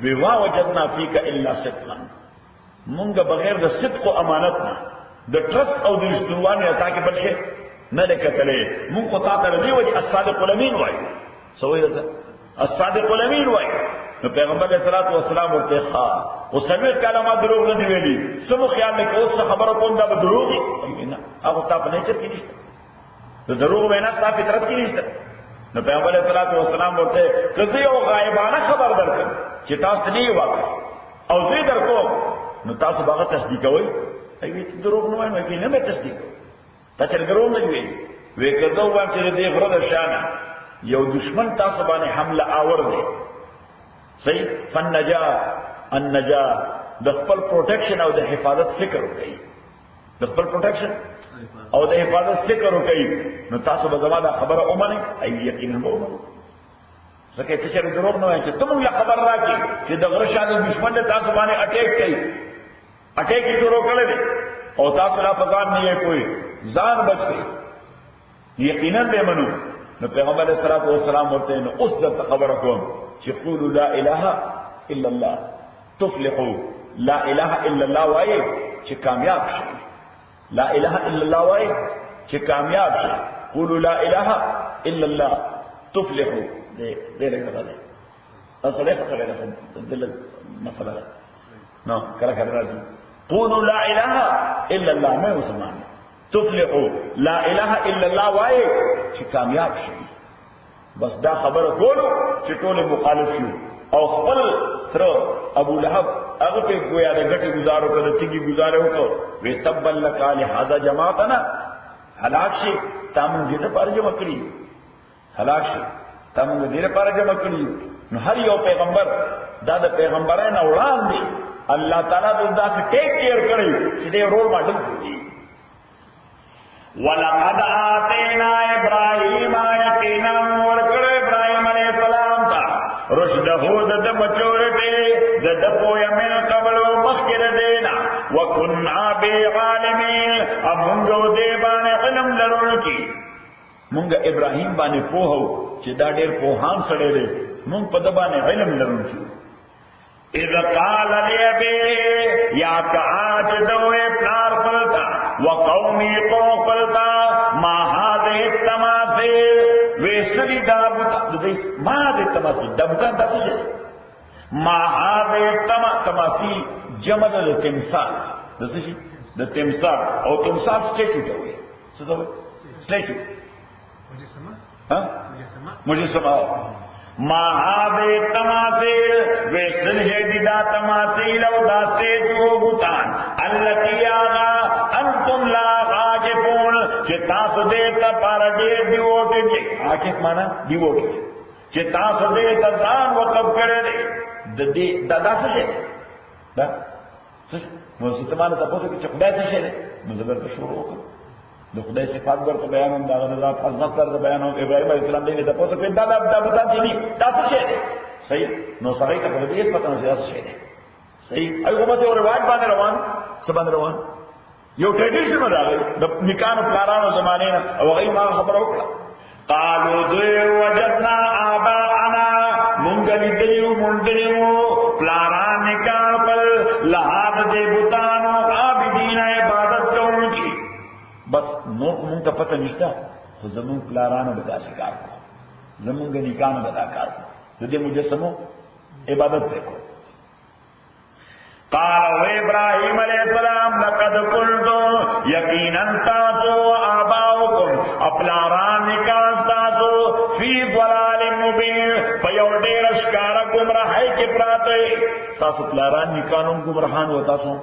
وي وا وجدنا فيك الا صدقا مونږ بغیر د صدق او امانت نه د ټرست او د رښتینوالي عطا کې بل شي نه لکتلې مونږ کو تا ته دی وایي الصادق الامین وایي سوې ده الصادق الامین وایي نو پیغمبر علیہ الصلوۃ والسلام ورته ښا او سمې کلمه دروغ نه دی ویلي سمو خیال نه اوس خبره کوم دا دروغ نه هغه تاسو نه چر کې نشته د دروغ وینا تاسو فطرت کې نشته نو پیغمبر علیہ الصلوۃ والسلام ورته کزه یو غایبانه خبر درکړ چې تاسو نه یو واقع او زه درکو نو تاسو باغ تصدیق کوئ ایوې چې دروغ نه وایم کې نه مې تصدیق تاسو دروغ نه وی وې کزه وایم چې دې غره د شانه یو دشمن تاسو باندې حمله آور دی صحیح فنجا النجا د خپل پروټیکشن او د حفاظت فکر وکړي د خپل پروټیکشن او د حفاظت فکر وکړي نو تاسو به زموږه خبره اومنه ای یقینا اومنه ځکه چې څنګه دروغ نه وایي چې تم یې خبر راکې چې د غره شاده دشمن له تاسو باندې اٹیک کوي اٹیک یې شروع کړی او تاسو لا پزان نه یې کوئی ځان بچ کړئ یقینا به منو نو پیغمبر علیہ الصلوۃ والسلام ورته نو اوس د خبره کوم چې قولوا لا اله الا الله تفلحوا لا اله الا الله وایي چې کامیاب شئ لا اله الا الله وایي چې کامیاب شئ قولوا لا اله الا الله تفلحوا دې لګا ده اصل یې خبره ده دل مسله ده نو کله کله راځي قولوا لا اله الا الله ما مسلمان تفلحوا لا اله الا الله وایي چې کامیاب شي بس دا خبره کولو چې ټول مخالف شو او خپل تر ابو لهب هغه په گویا د غټي گزارو کړه چې گزاره وکړو وی تبل لك لهذا جماعتنا هلاک شي تاسو دې ته پرجمه کړی هلاک شي تاسو دې ته پرجمه کړی نو هر یو پیغمبر دا د پیغمبرانو وړاندې الله تعالی د داسې ټیک کیر کړی چې دې رول ماډل دی ولقد آتینا ابراهیم یقینا ورکړ ابراهیم علیہ السلام ته رشده د مچورټه د پویا من قبل مخکره دینا وکنا بعالمین امونږ دې باندې علم لرونکي مونږ ابراهیم باندې پوهو چې دا ډېر پوهان سره دی مونږ په د باندې علم لرونکي اذا قال لابي یا کاج دوه پلار پلتا وقومي قوم پلتا ما هذه التماثيل وسري دابوت ما هذه التماثيل دابوت داسه ما هذه التماثيل جمع د تمثال داسه شي د تمثال او تمثال سټیچو ته وي څه ته وي سټیچو مجسمه ما هذه التماثيل وسن هديدا تماثيل او داسته جو بوتان التي آغا انتم لا غاجفون چې تاسو دې ته پر دې دیوټ دي عاجف معنا دیوټ چې تاسو دې ته ځان وقف کړی د دې دادا څه شي دا څه نو څه معنی تاسو کې چې خدای څه شي نو زبر ته شروع وکړه د خدای صفات ورته بیانوم دا غزا عظمت ورته بیانوم ابراهیم علیه السلام دې ته پوښتنه کړه دا بتا دي دا څه شي صحیح نو سړی ته په دې پته نه څه شي صحیح هغه به اور واټ باندې روان څه باندې روان یو ټریډیشن راغی د نکانو پلارانو زمانه نه او هغه ما خبر وکړه قالوا ذو وجدنا اباءنا مونږ گلی دلیو منڈلیو پلاران نکاح پر لحاظ دے بتانو عابدین عبادت کرن کی بس نوک منگتا پتہ نشتا تو زمون پلارانو بدا سکار کو زمون گا نکانو بدا کار کو دے مجسمو عبادت دیکھو قال ابراہیم علیہ السلام لقد قلتم یقینا تاسو آباؤکم اپلاران نکاح تاسو فی ضلال مبین فیو دیر اشکارا گمراہی کے پراتے تاسو پلاران نکانوں گمراہان و تاسو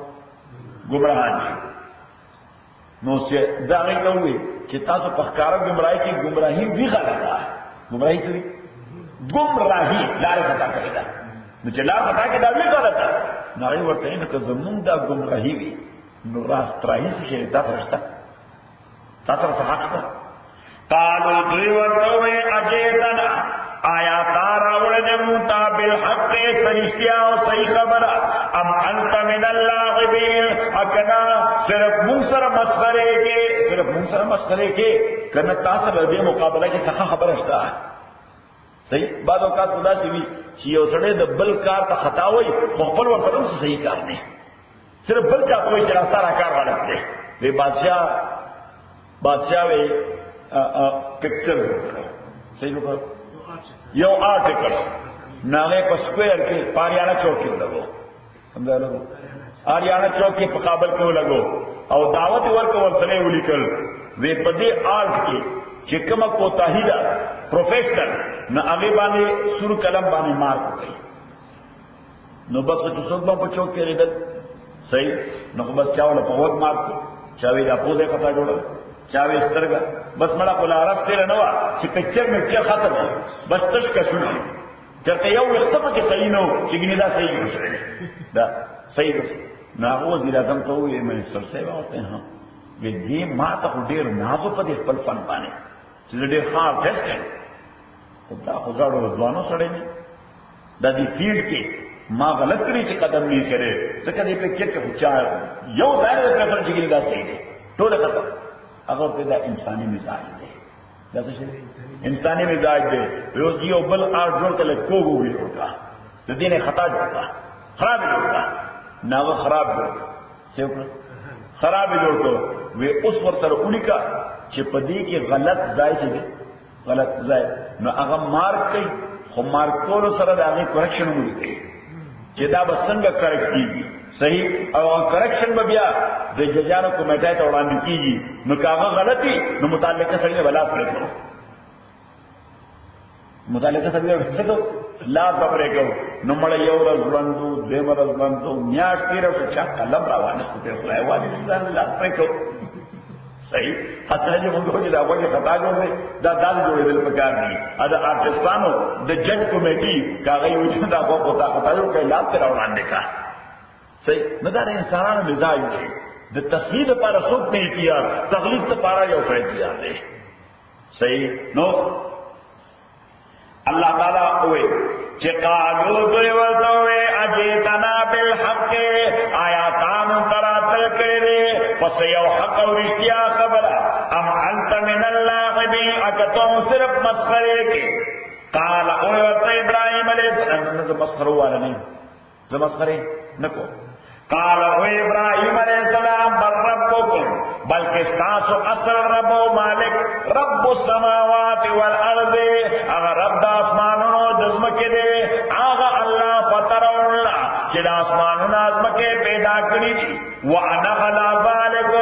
گمراہان جی نو سے داغی کوئی کہ تاسو پخکارا گمراہی کی گمراہی بھی غلطا ہے گمراہی سے گمراہی لارے خطا کرے دا نچے لار خطا کے دا بھی غلطا ناغی ورطا ہے کہ زمون دا گمراہی بھی نو راست راہی سے شیئر تاثر رشتا تاثر سحاقتا قالوا دوی ورطا ہوئے اجیتنا آیا تارا وڑنموتا بالحق سرشتیا و صحیح خبرہ ام انت من اللاغبین اکنا صرف منصر مسخرے کے کنا تاثر دے مقابلہ کے سخا خبر اشتا ہے صحیح بعد اوقات خدا سے بھی چیئے سڑے دا بل کار تا خطا ہوئی مقبل ورسلم سے صحیح کار نہیں صرف بل چاہتا ہوئی چرا سارا کار والت دے وی بادشاہ وی پکچر صحیح لوگ یو آرٹیکل ناغے پا سکویر کے پاریانہ چوک کیوں لگو آریانہ چوک کے پقابل کیوں لگو او دعوت ورک ورسلے ہولی کل وی پدے آرٹ کے چکمہ کو تاہیدہ پروفیشنل نہ آگے بانے سر قلم بانے مار کو گئی نو بس کچھ سوک با چوک کے ردد صحیح نو بس چاولا پا وقت مار کو چاوی دا پوزے خطا جوڑا چاوی استرگا بس مڑا کلا رس تیرا نوا چی پکچر میں چا ختم ہو بس تشکا سنو چرتے یو اختفا کے صحیح نو چگنی دا صحیح گسرے دا صحیح گسرے ناغو وزیر اعظم تو ہوئے میں سر سے ہوتے ہیں ہاں یہ ماں تا خو دیر نازو پا دیر پل فن پانے چیز دیر خواہ ٹیسٹ ہے دا خوزارو رضوانو سڑے نہیں دا دی فیلڈ کے ماں غلط کری چی قدم نہیں کرے سکر دی پکچر کے خوچا یو ظاہر ہے پریفر چگنی دا صحیح دے ٹولے ختم اگر تو دا انسانی مزاج دے دا سشے انسانی مزاج دے روز جیو بل آر جوڑ کلے کوگو بھی جوڑتا دا دین خطا جوڑتا خراب جوڑتا ناو خراب جوڑتا سیوکر خراب جوڑتا وہ اس وقت سر انہی کا چپدی کی غلط ضائع چلے غلط ضائع نو اگر مارک کئی خو مارک کولو سر دا آگئی کریکشن ہوئی کئی چدا بسنگا کریکٹ کی گی صحیح اور کریکشن میں بیا دے ججانو کو میٹائی تا اڑاندی کی گی نو کاغا غلطی نو متعلقہ سرگے بلاس پڑے کرو متعلقہ سرگے بلاس کرو لاس بپرے کرو نو مڑا یو رز بندو دیم رز بندو نیاش تیرہ سے چاک کلم راوانے تو پھر خلائے والی لاس پڑے کرو صحیح حتی ہے جو منگو ہو جدا وجہ خطا جو ہے دا جوڑے دل پکار نہیں ادا آرٹسٹانو دا جج کمیٹی کاغی وجہ دا کو خطا جو کہ لاب تیرہ اڑانے کا صحیح ندار انسانان مزاج دے دا تصویر پارا سوک نہیں کیا تغلیب تا پارا یو فرد کیا دے صحیح نو اللہ تعالیٰ ہوئے چی قالو دوی وزوئے اجیتنا بالحق آیاتان تراتل کردے پس یو حق و رشتیا خبر ام انت من اللاغبین اکتوں صرف مسخرے کے قال اویت ابراہیم علیہ السلام مسخرو والا نہیں مسخرے نکو قال ابراہیم علیہ السلام بل ربکم بلکہ استاسو اصل رب و مالک رب السماوات والارض اگر رب دا اسمانونو دزمکے دے آغا اللہ فطرون اللہ چلا اسمانونا ازمکے پیدا کری دی وانا غلا ذالک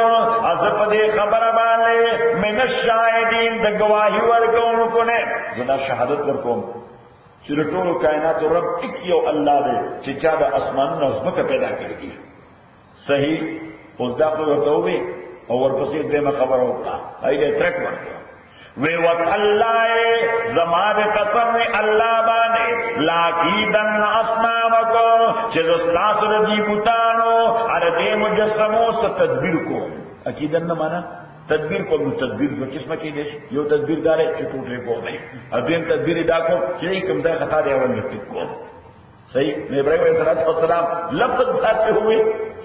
ازف دے خبر بالے من الشاہدین دا گواہی ورکون کنے زدہ شہادت ورکون چرٹول کائنات رب اکیو اللہ دے چچا دا اسمان نظمک پیدا کرگی صحیح اس دا کوئی ہوتا ہوئی اور پسید دے میں خبر ہوتا ایڈے ٹریک ورکا وی وط اللہ زمان قسم اللہ بانے لاکیدن اسنامکو چیز استاس ردی بوتانو اردے مجسمو سے تدبیر کو عقیدن نہ مانا تدبیر کو تدبیر کو کس میں کی دیش یہ تدبیر دارے چٹوٹ رے کو نہیں ابین تدبیر ادا کو چاہیے کمزہ خطا دے اول نکتب کو صحیح میں ابراہیم علیہ السلام لفظ بتاتے ہوئے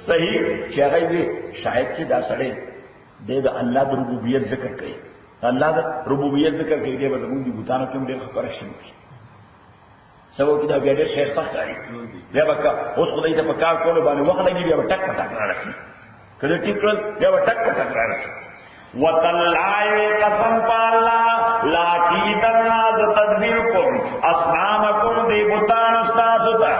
صحیح چاہیے بھی شاید کی دا سڑے دے دا اللہ دا ربوبیت ذکر کرے اللہ دا ربوبیت ذکر کرے دے بزمون دی بوتانوں کیوں دے کریکشن کی سبو کې دا بیا ډېر شیخته ښکاري بیا به اوس خدای ته په کار کولو باندې وخت لګي بیا به ټک په ټک راشي کله ټیک کړل بیا به ټک په ټک راشي وتلای قسم پالا لاکیدن از تدبیرکم اصنامکم دی بوتان استاسو تا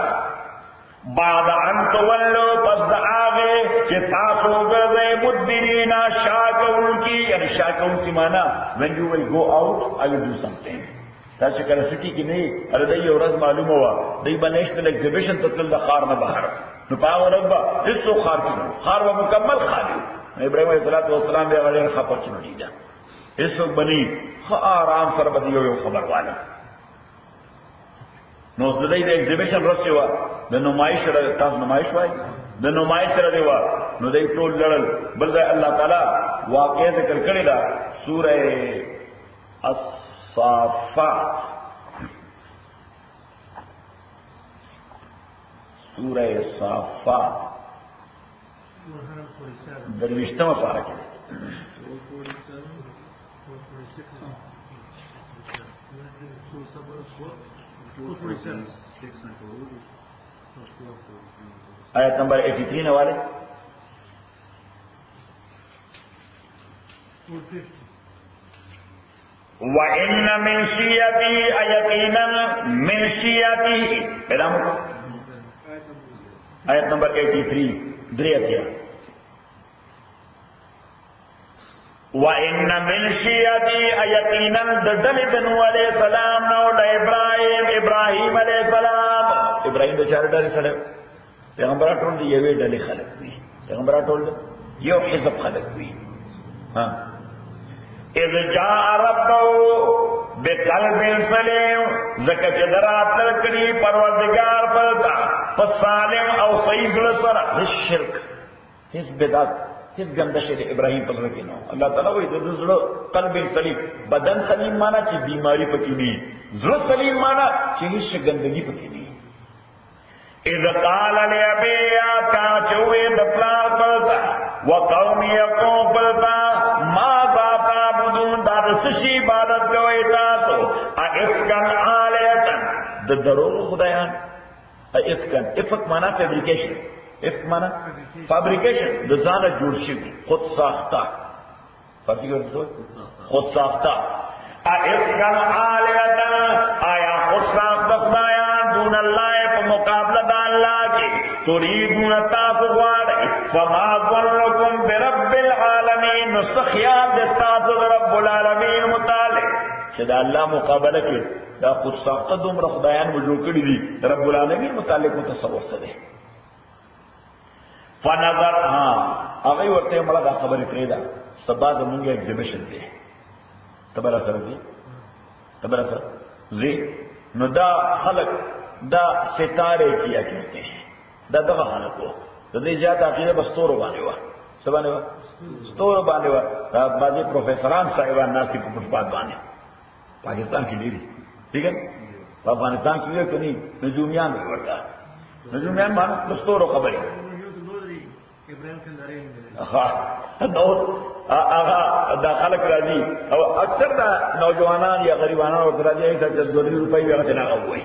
بعد ان تولو پس دا آغے چه تاسو گرزے مدبرینا شاکون کی یعنی شاکون کی مانا when you will go out I will do something تاسو کله سټی کې نه اره دای یو ورځ معلومه و دای بنیشنل ایگزیبیشن ته تل د خار نه بهر نو پاو رغبا هیڅو خار کې خار و مکمل خالی ابراهيم عليه السلام بیا غیر خبر چنو دیدا هیڅو بنی خو آرام سره بده یو خبر واله نو د دې ایگزیبیشن رسې و د نمایش سره تاسو نمایش وای د نمایش سره دی و نو دای ټول لړل بل ځای الله تعالی واقع ذکر کړی دا سوره الصافات سوره الصافات درویشتمه پارا کې آیت نمبر 83 والے وَإِنَّ مِنْ شِيَّتِهِ يَقِينًا مِنْ شِيَّتِهِ آیت نمبر 83 دریاتیا وَإِنَّ مِنْ شِيَّتِهِ يَقِينًا دَدَلِ بنو علیہ السلام نو ابراہیم علیہ السلام ابراہیم بیچارہ ډېر سره پیغمبر ټول دی یوې ډلې خلک وي پیغمبر ټول یو حزب خلک وي ها اذ جاء ربه بقلب سلیم زکه چې درات کړي پروردگار پرتا فسالم او صحیح سره شرک هیڅ بدعت هیڅ ګندشه د ابراهیم په ځل کې نو الله تعالی وایي د زړه قلب سلیم بدن سلیم معنا چې بیماری پکې نه زړه سلیم معنا چې هیڅ ګندګي پکې نه اذ قال لابي يا تا چوي د پلار پرتا وقوم يقوم پرتا ما تعبدون دا سشي عبادت کوي تاسو افکن عالیتن د دروغ خدایان افکن افک معنا فیبریکیشن افک معنا فابریکیشن د ځانه جوړ شي خود ساخته فارسی کې ورته خود ساخته افکن عالیتن آیا خود ساخته خدایان دون الله مقابلہ دا اللہ کی تريدون تاسو غواړئ فما ظنكم برب العالمین نسخیات دستاسو رب العالمین متعلق چې دا الله مقابله کې دا خود ساخته دومره خدایان وجو کړی دي رب العالمین متعلق متصور څه دی فنظر هغه ورته مړه دا خبرې کړې ده سبا زمونږ ایگزیبیشن دی تبر سره دی تبر سره زی نو دا خلق دا ستارے کیا کہتے ہیں دا دغه حالتو د دې زیات عقیده بستورو باندې و سبانه و ستورو باندې و بعضی پروفیسوران صاحبان ناس کی پټپات باندې پاکستان کې لري ٹھیک ہے په افغانستان کې یو کني نجومیان ورته نجومیان باندې ستورو خبرې نو هغه دا خلک راځي او اکثر دا نوجوانان یا غریبانان ورته راځي چې 2 روپۍ ورته نه غوي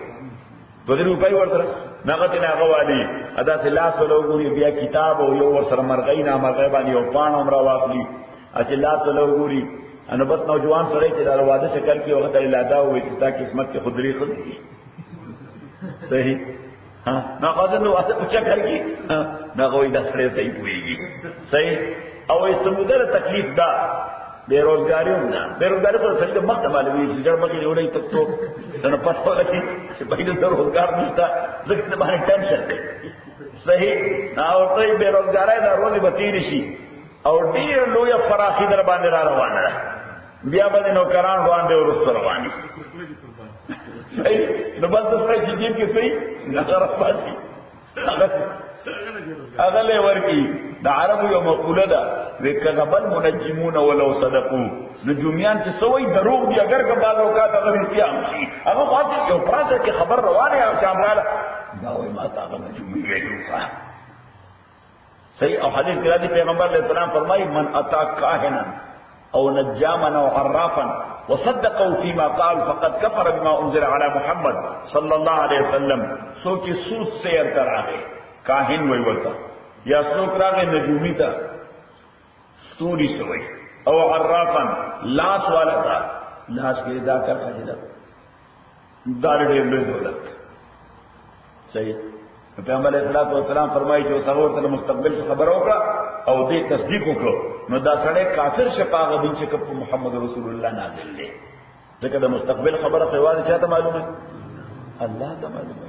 2 روپۍ ورته نغته نه غوالي ادا ثلاث لوګوري بیا کتاب او یو ور سره مرغۍ نه مرغۍ باندې او پان عمر واخلي اچلاث لوګوري انو بس نوجوان سره چې دا واده شکل کې وخت الادا او چې تا قسمت کې خودري خدي صحیح ها نه قاضي نو واده پچا کوي نه غوي د سره صحیح ويږي صحیح او سمودره تکلیف دا بیروزگاری نه بیروزگاری پر څه د مخ ته معلومي چې جوړ مخې وړي تاسو څنګه پاتو لکه چې باید د روزګار نشته ځکه باندې ټینشن دی صحیح او ته بیروزګاری دا روزي به تیر شي او ډیر لوی فراخي در باندې را روانه ده بیا باندې نوکران باندې ورسره رواني صحیح نو بس د سره چې دې کې صحیح نه راځي هغه له ورکی د عربو یو مقوله ده وکذب المنجمون ولو صدقوا نجومیان چې سوی دروغ دی اگر که بعض اوقات هغه امتیاز شي هغه خاصه یو پراسه کې خبر روانه او شاملاله دا وایي ما تا هغه نجومی ویلو صحیح او حدیث کې راځي پیغمبر علیه السلام فرمایي من اتا کاهنا او نجاما او عرافا وصدقوا فيما قال فقد كفر بما انزل على محمد صلی اللہ علیہ وسلم. سو چې سود سیر تر راغی کاهن وی ورته یا څوک راغی نجومی ته ستوري سوی او عرافن لاس والا تا لاس کې دا کار خجدا دار ډېر لوی دولت. صحیح. پیغمبر علیہ الصلوۃ والسلام فرمایي چې څلور ته مستقبل خبر وکړه او دې تصدیق وکړو نو دا سړی کافر شپاغه دین چې په محمد رسول الله نازل دی. ځکه د مستقبل خبره په واضح چاته معلومه الله ته معلومه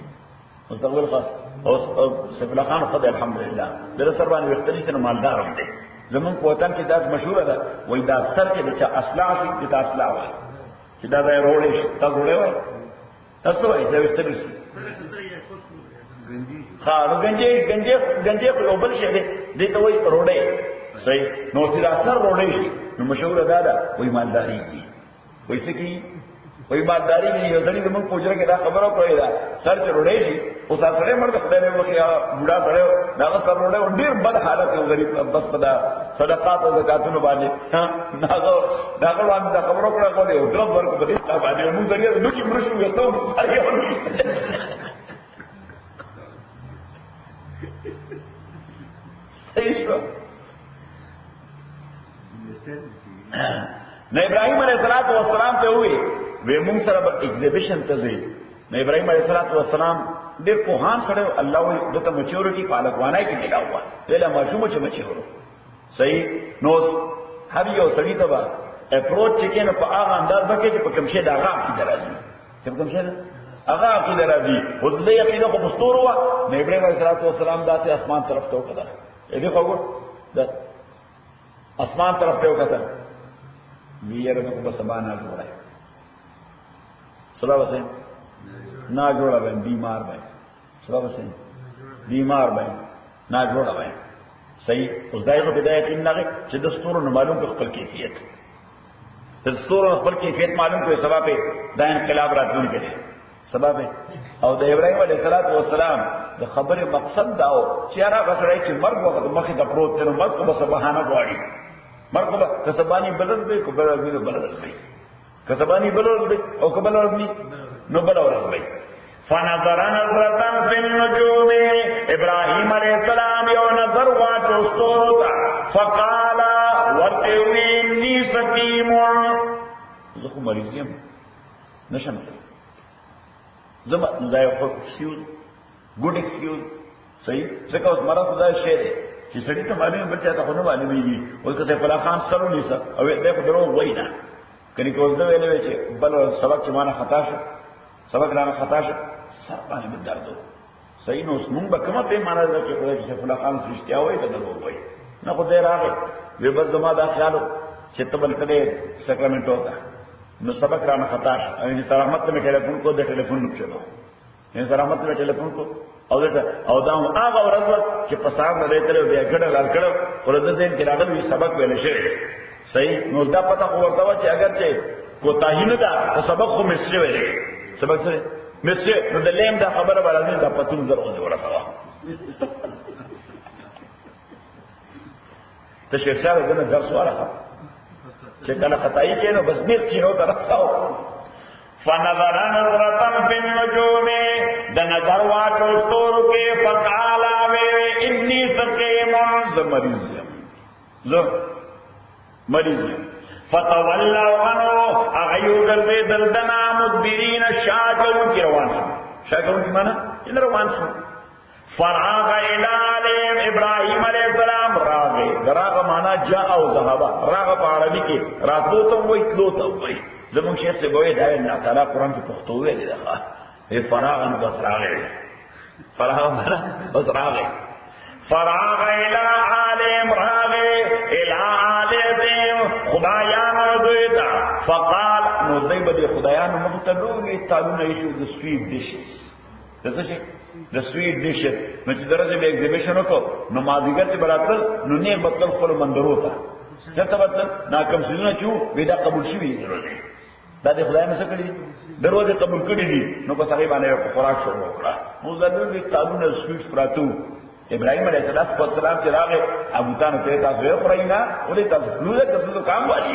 مستقبل خاص او سیف الله خان خدای الحمدلله در سر باندې وختنی ته مالدار هم دی. زمون په وطن کې داس مشهور ده وای دا سر کې د اصلاح شي د اصلاح وای چې دا د روړې شي تا روړې وای تاسو وای دا وختنی شي خا گنجې خو بل شي دې ته وای روړې صحیح. نو چې دا سر روړې شي نو مشهور ده وای مالداري دي وای څه کی وای مالداري دي. یو ځلې موږ پوجره کې دا خبره کوي دا سر چې روړې شي او سره مرګ خدای نه وکړي بوډا سره دا سر روړې ډیر بد حالت یو غریب بس پدا صدقات او زکاتونو باندې دا باندې دا خبره کړه کوي او درو ورکو په دې باندې موږ ځریه نو کې مرشو یو څو نو ابراهيم عليه السلام ته وی وې موږ سره په ایگزیبیشن ته ځي. نو ابراهيم عليه السلام ډېر په هان سره الله وی دته میچورټي پالکوانای کې ملا هوا ویلا ماشوم چې مچورو صحیح. نو هر یو سړی ته با اپروچ چې کنه په هغه انداز وکړي چې په کوم شي دا هغه کې درازي چې په کوم شي هغه کې درازي او دې عقیده په مستور وا. نو ابراهيم عليه السلام داسې اسمان طرف ته وکړه دې خو د اسمان طرف ته وکړه ویره کو په سبا نه جوړه سبا وسه نه جوړه باندې بیمار باندې سبا وسه بیمار باندې نه جوړه باندې صحیح. اوس دایغه بدايه کې نه چې دستور معلوم په خپل کیفیت دستور خپل کیفیت معلوم کوي سبا په دا انقلاب راتلون کړي سبا په او د ابراهيم عليه السلام د خبره مقصد دا او چې هغه غسړی چې مرګ وخت مخې د پروت دی نو مرګ په سبحانه غواړي مرکبه کسبانی بلد دی کو بلد دی بلد دی کسبانی بلد دی او کو بلد دی نو بلد دی. فنظر نظرة في النجوم ابراهيم عليه السلام یو نظر واچو ستورتا فقال وتویني سقيم زخم مریضیم نشم زما لا یو ګډ ایکسکیوز صحیح. څنګه اوس مراد دا شی دی چې سړی ته معلومه بل چاته خو نه معلومیږي. اوس که سیف الله خان سره نیسه او دې په درو واینا کني که اوس دا ویلې چې بل سبق چې مانه خطا شو سبق رانه خطا شو سر باندې درد صحیح. نو اوس مونږ به کومه په معنا ده چې خدای سیف الله خان سرشتیا وایي ته درو وایي نه خو دې راغی وی بس زما دا خیالو چې تبل کړي ساکرامنټو ته نو سبق رانه خطا شو ان سره رحمت ته ټلیفون کو د ټلیفون نوښلو ان سره رحمت ته ټلیفون کو او دا هغه ورځ چې په صاحب نه لري بیا ګډه لال کړو ورته ځین کې راغلی سبق ویل شي صحیح. نو دا پته خو ورته چې اگر چې کوتاهی نه ده او سبق خو مسجد ویلې سبق سره مسجد نو د لیم دا خبره باندې دا پتون زره ورسوه ته شیخ دغه درس ورکړه چې کله خدای کې نو بس میخ کینو درځاو. فنظر نظرة في النجوم د نظر واټو ستورو کې فقال اني سقيم مریض فتولوا عنه اغيو ګرځي دلدنا مدبرين شاكرون کې روان شو شاكرون کې معنا ان روان شو. فراغ الى ابراهيم عليه السلام راغ معنا جاء او ذهب راغ په عربي کې راتلو ته وایي تلو ته وایي. زمون شیخ سے گوئے دائے اللہ تعالیٰ قرآن کی پختوئے لے دخوا یہ فراغن بس راغے فراغن بس راغے فراغ الى عالم راغے الى عالم خدایان دویتا فقال نوزدائی بدی خدایان مختلوگی تالون ایشو the sweet dishes دسا شی the sweet dishes نو چی درجه بے ایگزیبیشنو کو نو مازیگر چی براتل نو نیک بطل خلو مندرو تا چرته بطل ناکم سیدونا چو ویدا قبول شوی دروزی دا دې خدای مې څه کړی دروازه قبول کړی دي نو په سړي باندې په خوراک شروع وکړه. موږ دې تعلق سویټ پراتو ابراهيم عليه السلام چې راغی ابو طالب ته تاسو یې خوراینا ولې تاسو نو تاسو کام والی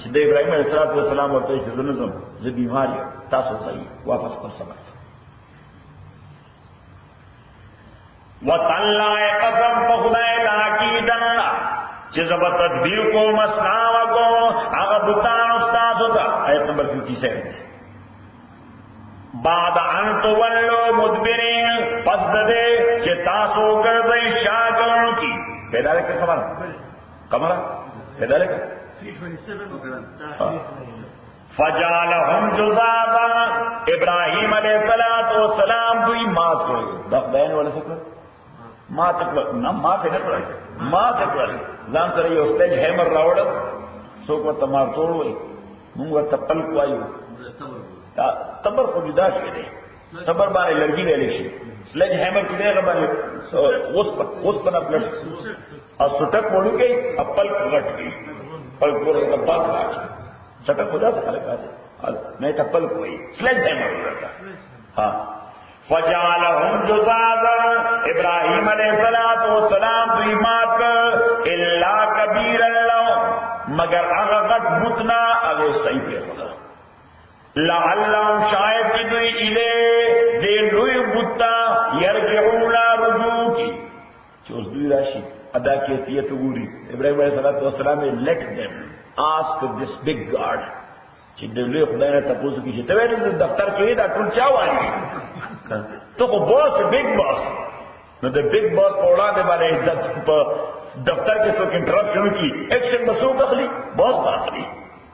چې د ابراهيم عليه السلام ورته چې زنزم ز بیماری تاسو صحیح واپس پر سبق وتعالى قسم بخدای لاکیدن چې زب تدبیر کو مسنا کو هغه بوتان استاد ہوتا آیت نمبر 57 بعد ان تولوا مدبرین پس دے چې تاسو ګرځي شاګون کی پیدا لکه خبر کمرہ پیدا لکه 327 فجعلهم جزازا ابراہیم علیہ السلام دوی مات کړو دا بیان ولا څه مات کړو نه مات نه کړو مات کړو ځان سره یو سټیج هیمر راوړ څوک ورته مار توړوي موږ ورته پلک وایو تبر خو جدا شي دی تبر باندې لرګي ویلې شي سلیج هیمر کې دغه باندې اوس په پلټ او سټک وړو کې خپل غټ کې پلک ورته پاس راځي سټک خدا څخه لګاسي نه تپل کوئی سلیج هیمر ورته ها فجعلهم جزازا ابراہیم علیہ السلام دوی مات الا کبیر اللہ مگر اغغت بتنا اغی صحیح پہ خدا لعلهم شاید کی دوی الے دے لوی بتا یرجعون رجوع کی چوز دوی راشی ادا کیفیت گوری ابراہیم علیہ السلام let them ask this big God چې د لوی خدای نه تاسو کې چې ته وایې دفتر کې دا ټول چا وایي ته خو بوس بیگ باس نو د بیگ باس په وړاندې باندې په دفتر کې څوک انټرپشن کی ایکشن بسو اخلي باس اخلي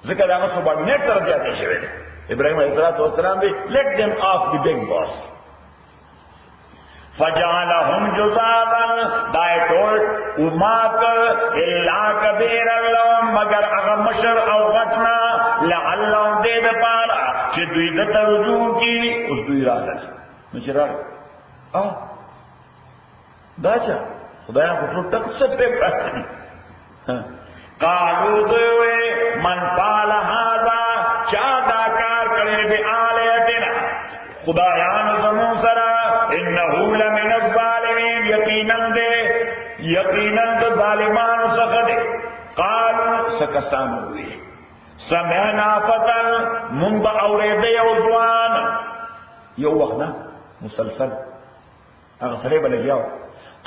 ځکه دا هغه سبارډینیټ سره ځاتې شوی دی ابراهیم علیه السلام به let them ask the big boss فجعلهم جزازا دای ټول امات الا کبیر لهم مگر هغه مشر او غټنا لعلهم دې د پاره چې دوی د ترجو کی اوس دوی راغل نو چې راغل داچا خدای په ټول تک څه په پاتې قالو دوی من فعل هذا چا دا کار کړي به آلیتنا خدایان زمو سره انه لمن الظالمین یقینا د ظالمانو څخه دي قالوا سکسان وی سمعنا فتن من باورید یو ځوان یو وخت مسلسل هغه سره بلګیاو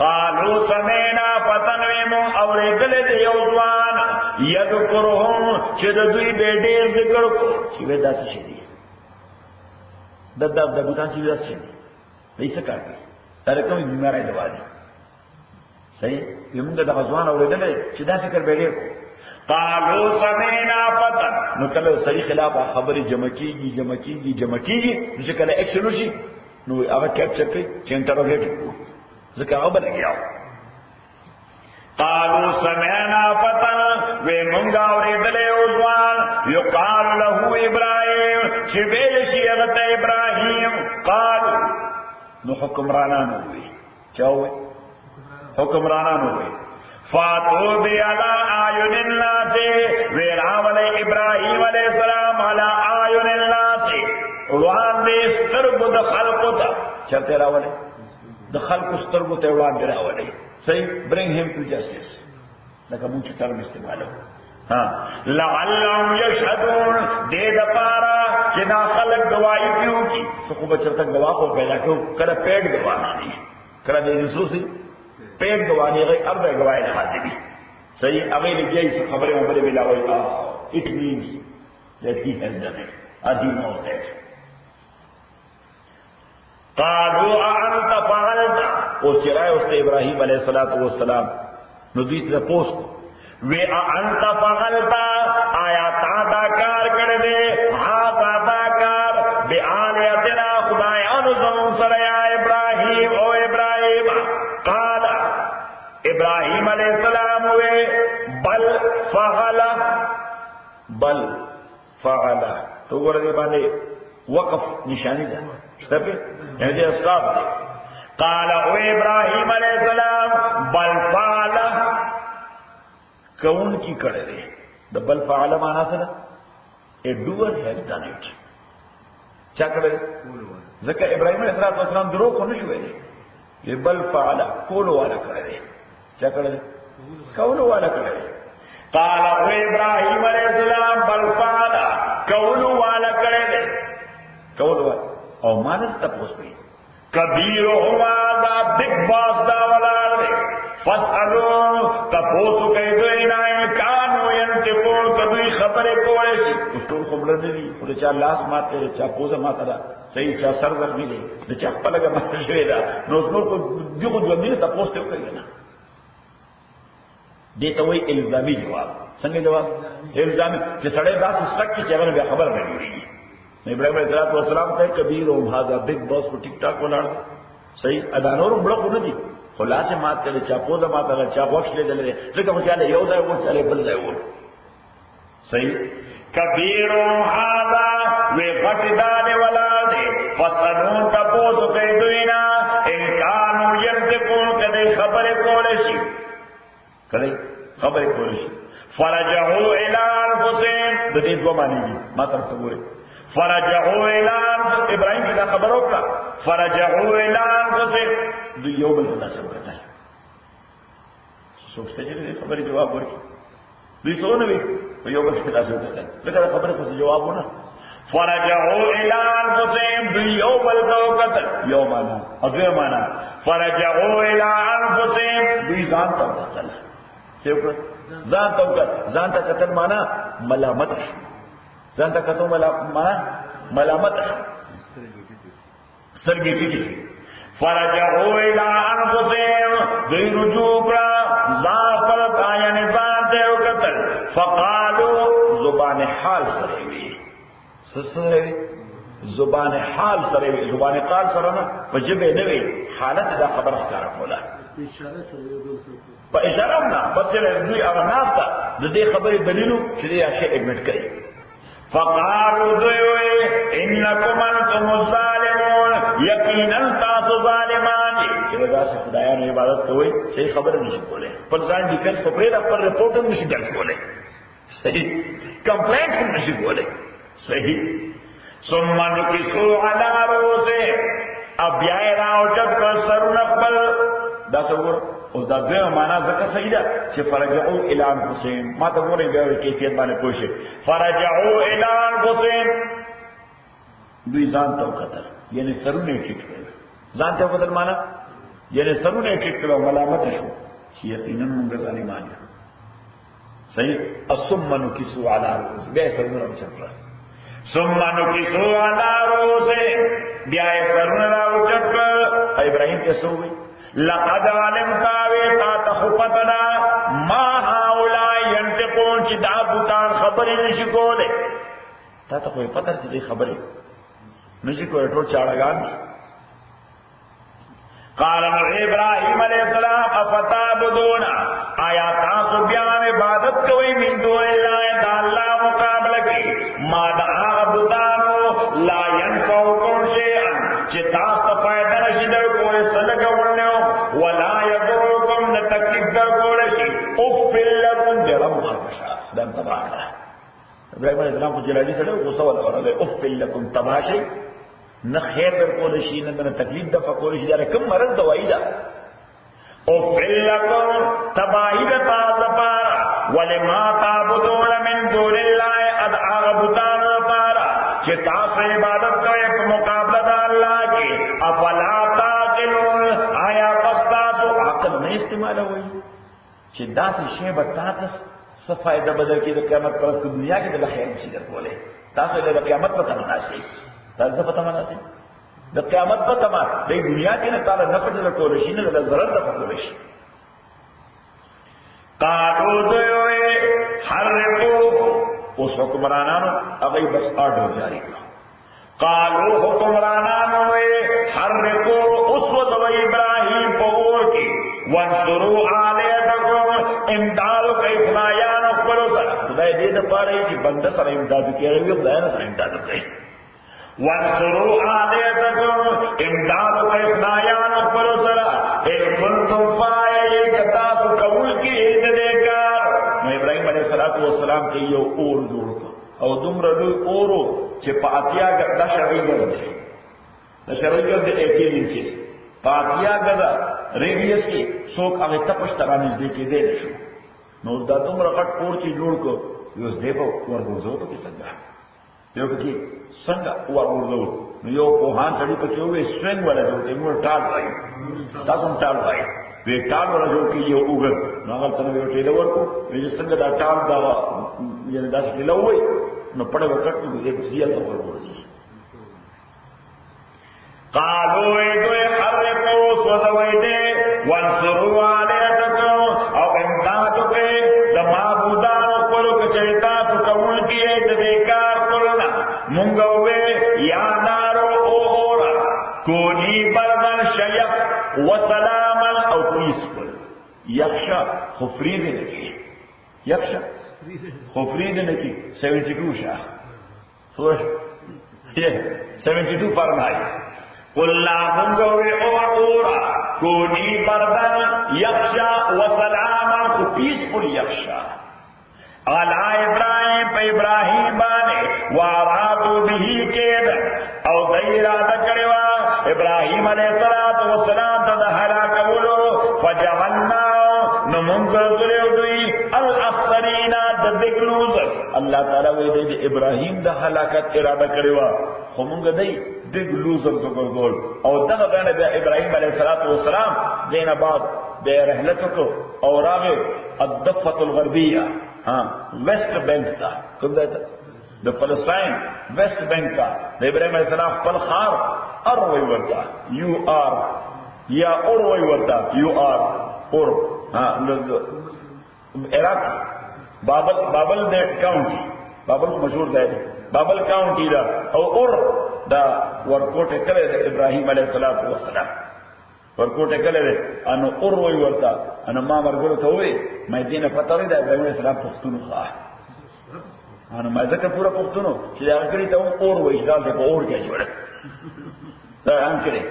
قالوا سمعنا فتن من اوریدل یو ځوان یذکرهم چې د دوی به ډیر ذکر کو چې ودا څه شي د بوتان چې ودا شي ایسا کار کوي دا کومه بیماری دوا دي صحیح یمږه د غزوان اوریدل چې دا ذکر به ډیر قالوا سمعنا فتن نو کله صحیح خلاف خبرې جمع کیږي چې کله اکشن وشي نو هغه کیپچر کوي چې انټروګیټ ځکه هغه بلګیاو قالوا سمعنا فتن و مونږ اوریدل یو ځوان یقال له ابراهیم چې ویل شي هغه ابراهیم قال نو حکمرانانو وی چاوي حکمرانانو وی فاتو بی علی آیون الناس ویراول ابراہیم علیہ السلام علی آیون الناس وان دے سترگو دا خلقو تا چرتے راولے دا خلقو سترگو تا وان دے راولے صحیح برنگ ہم ٹو جسٹس لکہ مونچی ٹرم استعمالو لعلهم یشهدون دے دا پارا چنا خلق گواہی کیوں کی سخو بچرتا گواہ کو پیدا کیوں کلا پیٹ گواہاں نہیں کلا دے جسوسی پیٹ گواہی غیر ارد گواہی نحاتی بھی صحیح اگر لگیا اس خبریں مبرے ملا ہوئی it means that he has done it and he knows that قالوا أأنت فعلت اور چرائے اس نے ابراہیم علیہ السلام ندیت رپوس کو وی أأنت فعلت آیا تا کار کر دے ہاں تا کار بے آلیتنا خدایان زمون سریا ابراہیم او ابراہیم قال ابراہیم علیہ السلام ہوئے بل فعل تو گردے باندے وقف نشانی دا سپے یعنی اسقاب دے قال او ابراہیم علیہ السلام بل فعل کون کی کڑے دے د بل فعل معنا سره a doer has done it. چا کړل؟ ځکه ابراهيم عليه السلام درو کو نشو ویلي. بل فعل کولو والا کړل. چا کړل؟ کولو والا کړل. قال ابراهيم عليه السلام بل فعل کولو والا کړل. کولو او مانس تاسو په کبیرهما دا بگ باس دا ولار دے فسألون تپوسو کئی دوئی نا امکانو ینتقون کدوئی خبرے کوئے سی اس طور خبر نہیں دی چاہ لاس ماتے دے چاہ پوزا ماتا دا صحیح چاہ سر زخمی دے دے چاہ پلگا ماتا شوئے دا نو اس نور کو دیو خود جواب نہیں تپوستے ہو کئی نا دیتا ہوئی الزامی جواب سنگے جواب الزامی کہ سڑے باس اس تک کی چاہر بے خبر نہیں ہوئی ابراہیم علیہ السلام ته کبیر او هاذا بگ باس کو ټیک ټاک ولاړ صحیح ادانور بڑا کو نه دي خلاصه مات کړي چا پوزا مات کړي چا وښ لیدل ځکه مو چاله یو ځای وو چاله بل ځای وو صحیح کبیر او هاذا وی غټدار ولاړ فسنون تاسو کوي دوینا ان کانو ينتقون کدی خبره کول شي کله خبره کول شي فرجعوا الى انفسهم د دې دوه معنی دي ما تاسو وګورئ فرجعوا الى ابراهيم کی دا خبر وکړه فرجعوا الى انفسهم دو یو بل څه وکړه سوچته چې دې خبرې جواب ورکړي دوی څو نه وي یو بل څه وکړه ځکه خبره خو جواب ونه فرجعوا الى انفسهم دو یو بل څه وکړه یو معنا اځه معنا فرجعوا الى انفسهم دوی ځان ته وکړه څه وکړه ځان ته وکړه ځان ته قتل معنا ملامت ځان ته کتو ملامت سرګي کیږي فرجعوا الى انفسهم دوی رجوع کړه ځان پر بیان ځان ته وکړل فقالوا زبان حال سره وی سره زبان حال سره وی زبان قال سره نه وجبه نه وی حالت دا خبر ښکارا کوله اشاره سره په اشاره نه بس دوی هغه ناس ته د دې خبرې دلیلو چې دا شی اډمټ کړي فقالوا دوی انکم انتم الظالمون یقینا تاسو ظالمان چې دا خدایانو عبادت کوي چې خبر نشي کولای پر ځان ډیفنس په پرې خپل رپورټ هم نشي درک کولای صحیح کمپلینټ هم نشي کولای صحیح ثم نكسوا على رؤوسهم ابیا راو چت سرونه خپل دا څنګه اوس دا دغه معنا ځکه صحیح ده چې فرجعوا الى انفسهم ما ته وګورئ بیا کیفیت باندې پوښي فرجعوا الى انفسهم دوی ځان ته وکړل یعنی سرونه ټیټ کړل ځان ته وکړل معنا یعنی سرونه ټیټ کړل ملامت شو چې یقینا موږ ظالمان یو صحیح ثم نكسوا على رؤوسهم بیا سرونه وچتل ثم نكسوا على رؤوسهم بیا سرونه راوچتل ابراهيم ته سووي لقد علمت تا تخفتنا ما هؤلاء ينطقون چې دا بوتان خبرې نشي کوله تا ته کوئی پتہ چې دې خبرې نشي کوله ټول چاړهګان قال ابراهيم عليه السلام افتعبدون آیا تاسو بیا عبادت کوئ من دون الله تعالی مقابله کوي ما دعا بوتانو لا ينفعكم شيئا چې تاسو ته فائدہ نشي درکوي سلګه ورنو ولا يضركم لتكليف درکول شي اوف لكم درم خشا دم تباکا ابراهيم عليه السلام کو جلالی سره غوسه ولا ورله اوف لكم تباشي نه خیر درکول شي نه تکلیف د فکول شي دا کوم مرض دوايي دا اوف لكم تباهي تاسفا ولما تعبدون من دون الله ادعابتان پارا چې تاسو عبادت کوئ په مقابله د الله کې افلا تعقلون آیا تاسو عقل نه استعمالوي چې داسې شی به تاسو څه فائدہ بدل کې د قیامت پر ورځ دنیا کې د خیر شي درکولې تاسو د قیامت په تمنا شي تاسو په تمنا شي د قیامت په تمنا د دنیا کې نه تعالی نه پټ درکول شي نه د ضرر د پکول شي قالو دوی حرقوا اس حکمرانانو هغه بس آرډر جاری کړ قالو حکمرانانو حرقوا اس وذو ابراهيم په اور کې وانصروا آلیتکم امداد کوي خدایان خپل سره خدای دې د پاره چې بنده سره امداد کوي خدای سره امداد کوي وانصروا آلیتکم امداد کوي خدایان خپل سره ان کنتم فاعلین کتا سو قبول کی دې کار نو ابراهيم عليه السلام السلام کې یو اور جوړ کړ او دومره لوی اورو چې په اتیا غدا شرعي ګرځي د شرعي ګرځي 18 انچز په اتیا غدا ریډیس کې څوک هغه تپش تر نږدې کېدې نشو نو دا دومره غټ اور چې جوړ کړ یو ځدې په ورغورځو ته څنګه یو کې څنګه ورغورځو نو یو په هان سړي په کې وې سوینګ ولا جوړ موږ ټال وای تاسو ټال وای وی ټال ولا جوړ کې یو وګر نو هغه ته یو ټیل ورکو وی څنګه دا ټال دا یعنی دا ټیل وای نو پړ وکړ نو دې بسیا ته ورغورځي قالوا ايدو حرقوا سوزويده وانصروا عليكم او امدادو کے دمابودان اقبلو کچھتا فکول کیے دبیکار قلنا منگوے یا نارو اوہورا کونی بردن شیخ وسلاما او پیسفل یخشا خفرید نکی یخشا خفرید نکی 72 شاہ سوش 72 فرمائی قلنا منگوے اوہورا کونی بردن یخشا وسلاما خو پیسفل یخشا علا ابراہیم پہ ابراہیم بانے وارادو بھی کید او دیرادہ کروا ابراہیم علیہ السلام تا حلاکہ بولو فجعلنا نمونگر دلیو دوی الاخسرین دا بگ لوزرز اللہ تعالیٰ ویدے دی ابراہیم دا حلاکت ارادہ کروا خو مونگا دی بگ لوزر تو گردول او دغه باندې بیا ابراهيم عليه السلام دینه بعد د رحلت کو او راغه الضفه الغربيه ویسٹ بینک تا کوم ده د فلسطین ویسٹ بینک تا د ابراهيم عليه السلام خپل خار اروي ورتا یو ار یا اروي ورتا یو ار اور عراق بابل د کاونټي بابل مشهور ځای دی بابل کاونټي دا او اور دا ورکوټه کړه د ابراهيم عليه السلام ورکوټه کړه انو اور وی ورتا ان ما ورګورو ته وې مې دینه پته لري د ابراهيم عليه السلام پښتون ښه ان ما ځکه پورا پښتونو چې هغه کړی ته اور وې دا د اور کې جوړه دا هم کړی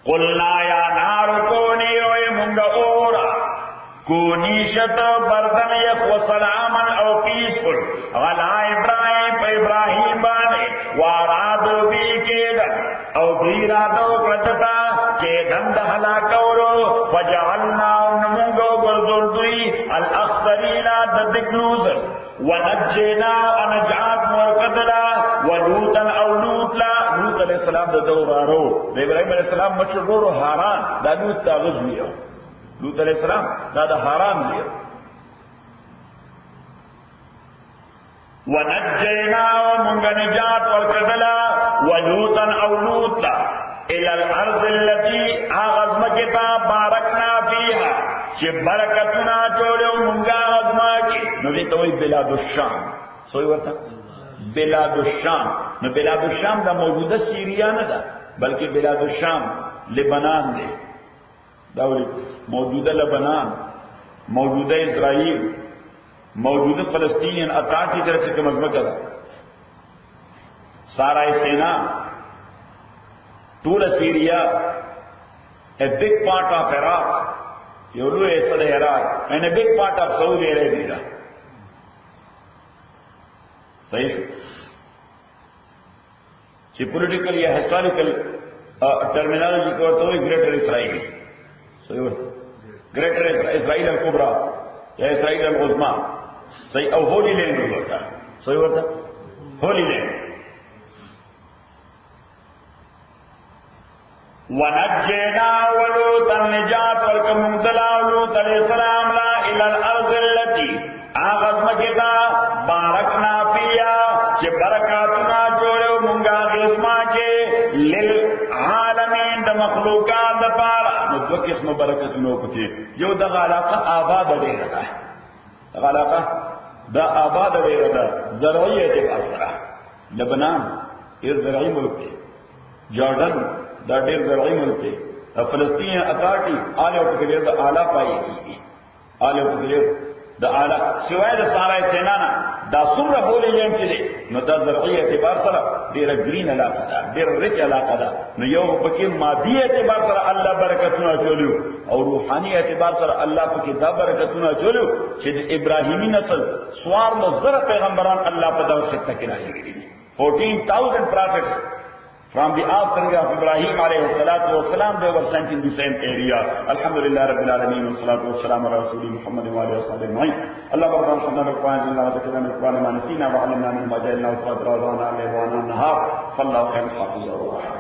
قل لا یا نار کونی وې مونږ اورا کونی شت بردن یخ وسلاما او پیسفل غلا ابراہیم پہ ابراہیم بانے وارادو بھی کیدن او بیرادو قدتا کیدن دہلا کورو فجعلنا نمونگو گردردوی الاخسرین ددک لوزر ونجینا انجات مرکدلا ولوتا او لوتلا لوت علیہ السلام دا دورارو دا ابراہیم علیہ السلام مشرورو حاران دا لوت تا غزویو لوط علیہ السلام دا حرام دیا ونجینا ومنگ نجات والکدلا ولوطا او لوطلا الى الارض التي آغزمکتا بارکنا فیها چه برکتنا چوڑے منگا آغزماکی نو دیتا ہوئی بلاد الشام سوئی ورطا بلاد الشام نو بلاد الشام دا موجودہ سیریا ندا بلکہ بلاد الشام لبنان دے داولی موجودہ لبنان موجودہ اسرائیل موجودہ فلسطین اطاعت کی طرف سے کم ازمکہ دا سارا سینا طول Syria a big part of Iraq YOLO ایسا دا Iraq and a big part of Saudi Arabia صحیح شو چی پولیٹیکل یا ہسٹوریکل ٹرمینالوجی کو تو گریٹر اسرائیل گریٹر اسرائیل الکبرى یا اسرائیل العظمى صحیح او ہولی لینڈ ہوتا صحیح ہوتا ہولی لینڈ ونجینا ولوطا نجات والکممتلا ولوط علیہ السلام لا الى الارض التي آغاز مکتا بارکنا فیا چه برکاتنا جوڑے منگا غزما کے للعالمین دا مخلوقات دا پارا دو قسم برکتنو پکی یو دا علاقہ آباد دے رہا ہے دا علاقہ دا آباد دے رہا زرعی اعتبار سرا لبنان یہ زرعی ملک ہے جارڈن دا دیر زرعی ملک ہے فلسطین اتارٹی آلے و پکلیر دا آلہ پائی کی آلے و پکلیر د اعلی سوای د سارای سینانا دا څومره بولې یم چې دی نو دا زرعي اعتبار سره ډېره ګرین علاقه ده ډېر ریچ علاقه ده نو یو پکې مادي اعتبار سره الله برکتونه اچولیو او روحاني اعتبار سره الله پکې دا برکتونه اچولیو چې د ابراهیمي نسل سوار له زره پیغمبران الله په دغه خطه کې راغلي 14,000 prophets from the offspring of Ibrahim alayhi salatu wassalam, they were sent in the same area. Alhamdulillah Rabbil Alameen wa salatu wassalam ala Rasulih Muhammad wa alihi wa sahbihi ajma'in. Allah barkan hamdan wa qawazin wa zakatan wa qawlan ma nasina wa alimna min ma ja'alna wa salatu wa sallam ala nahar. Fallahu khairul hafiz.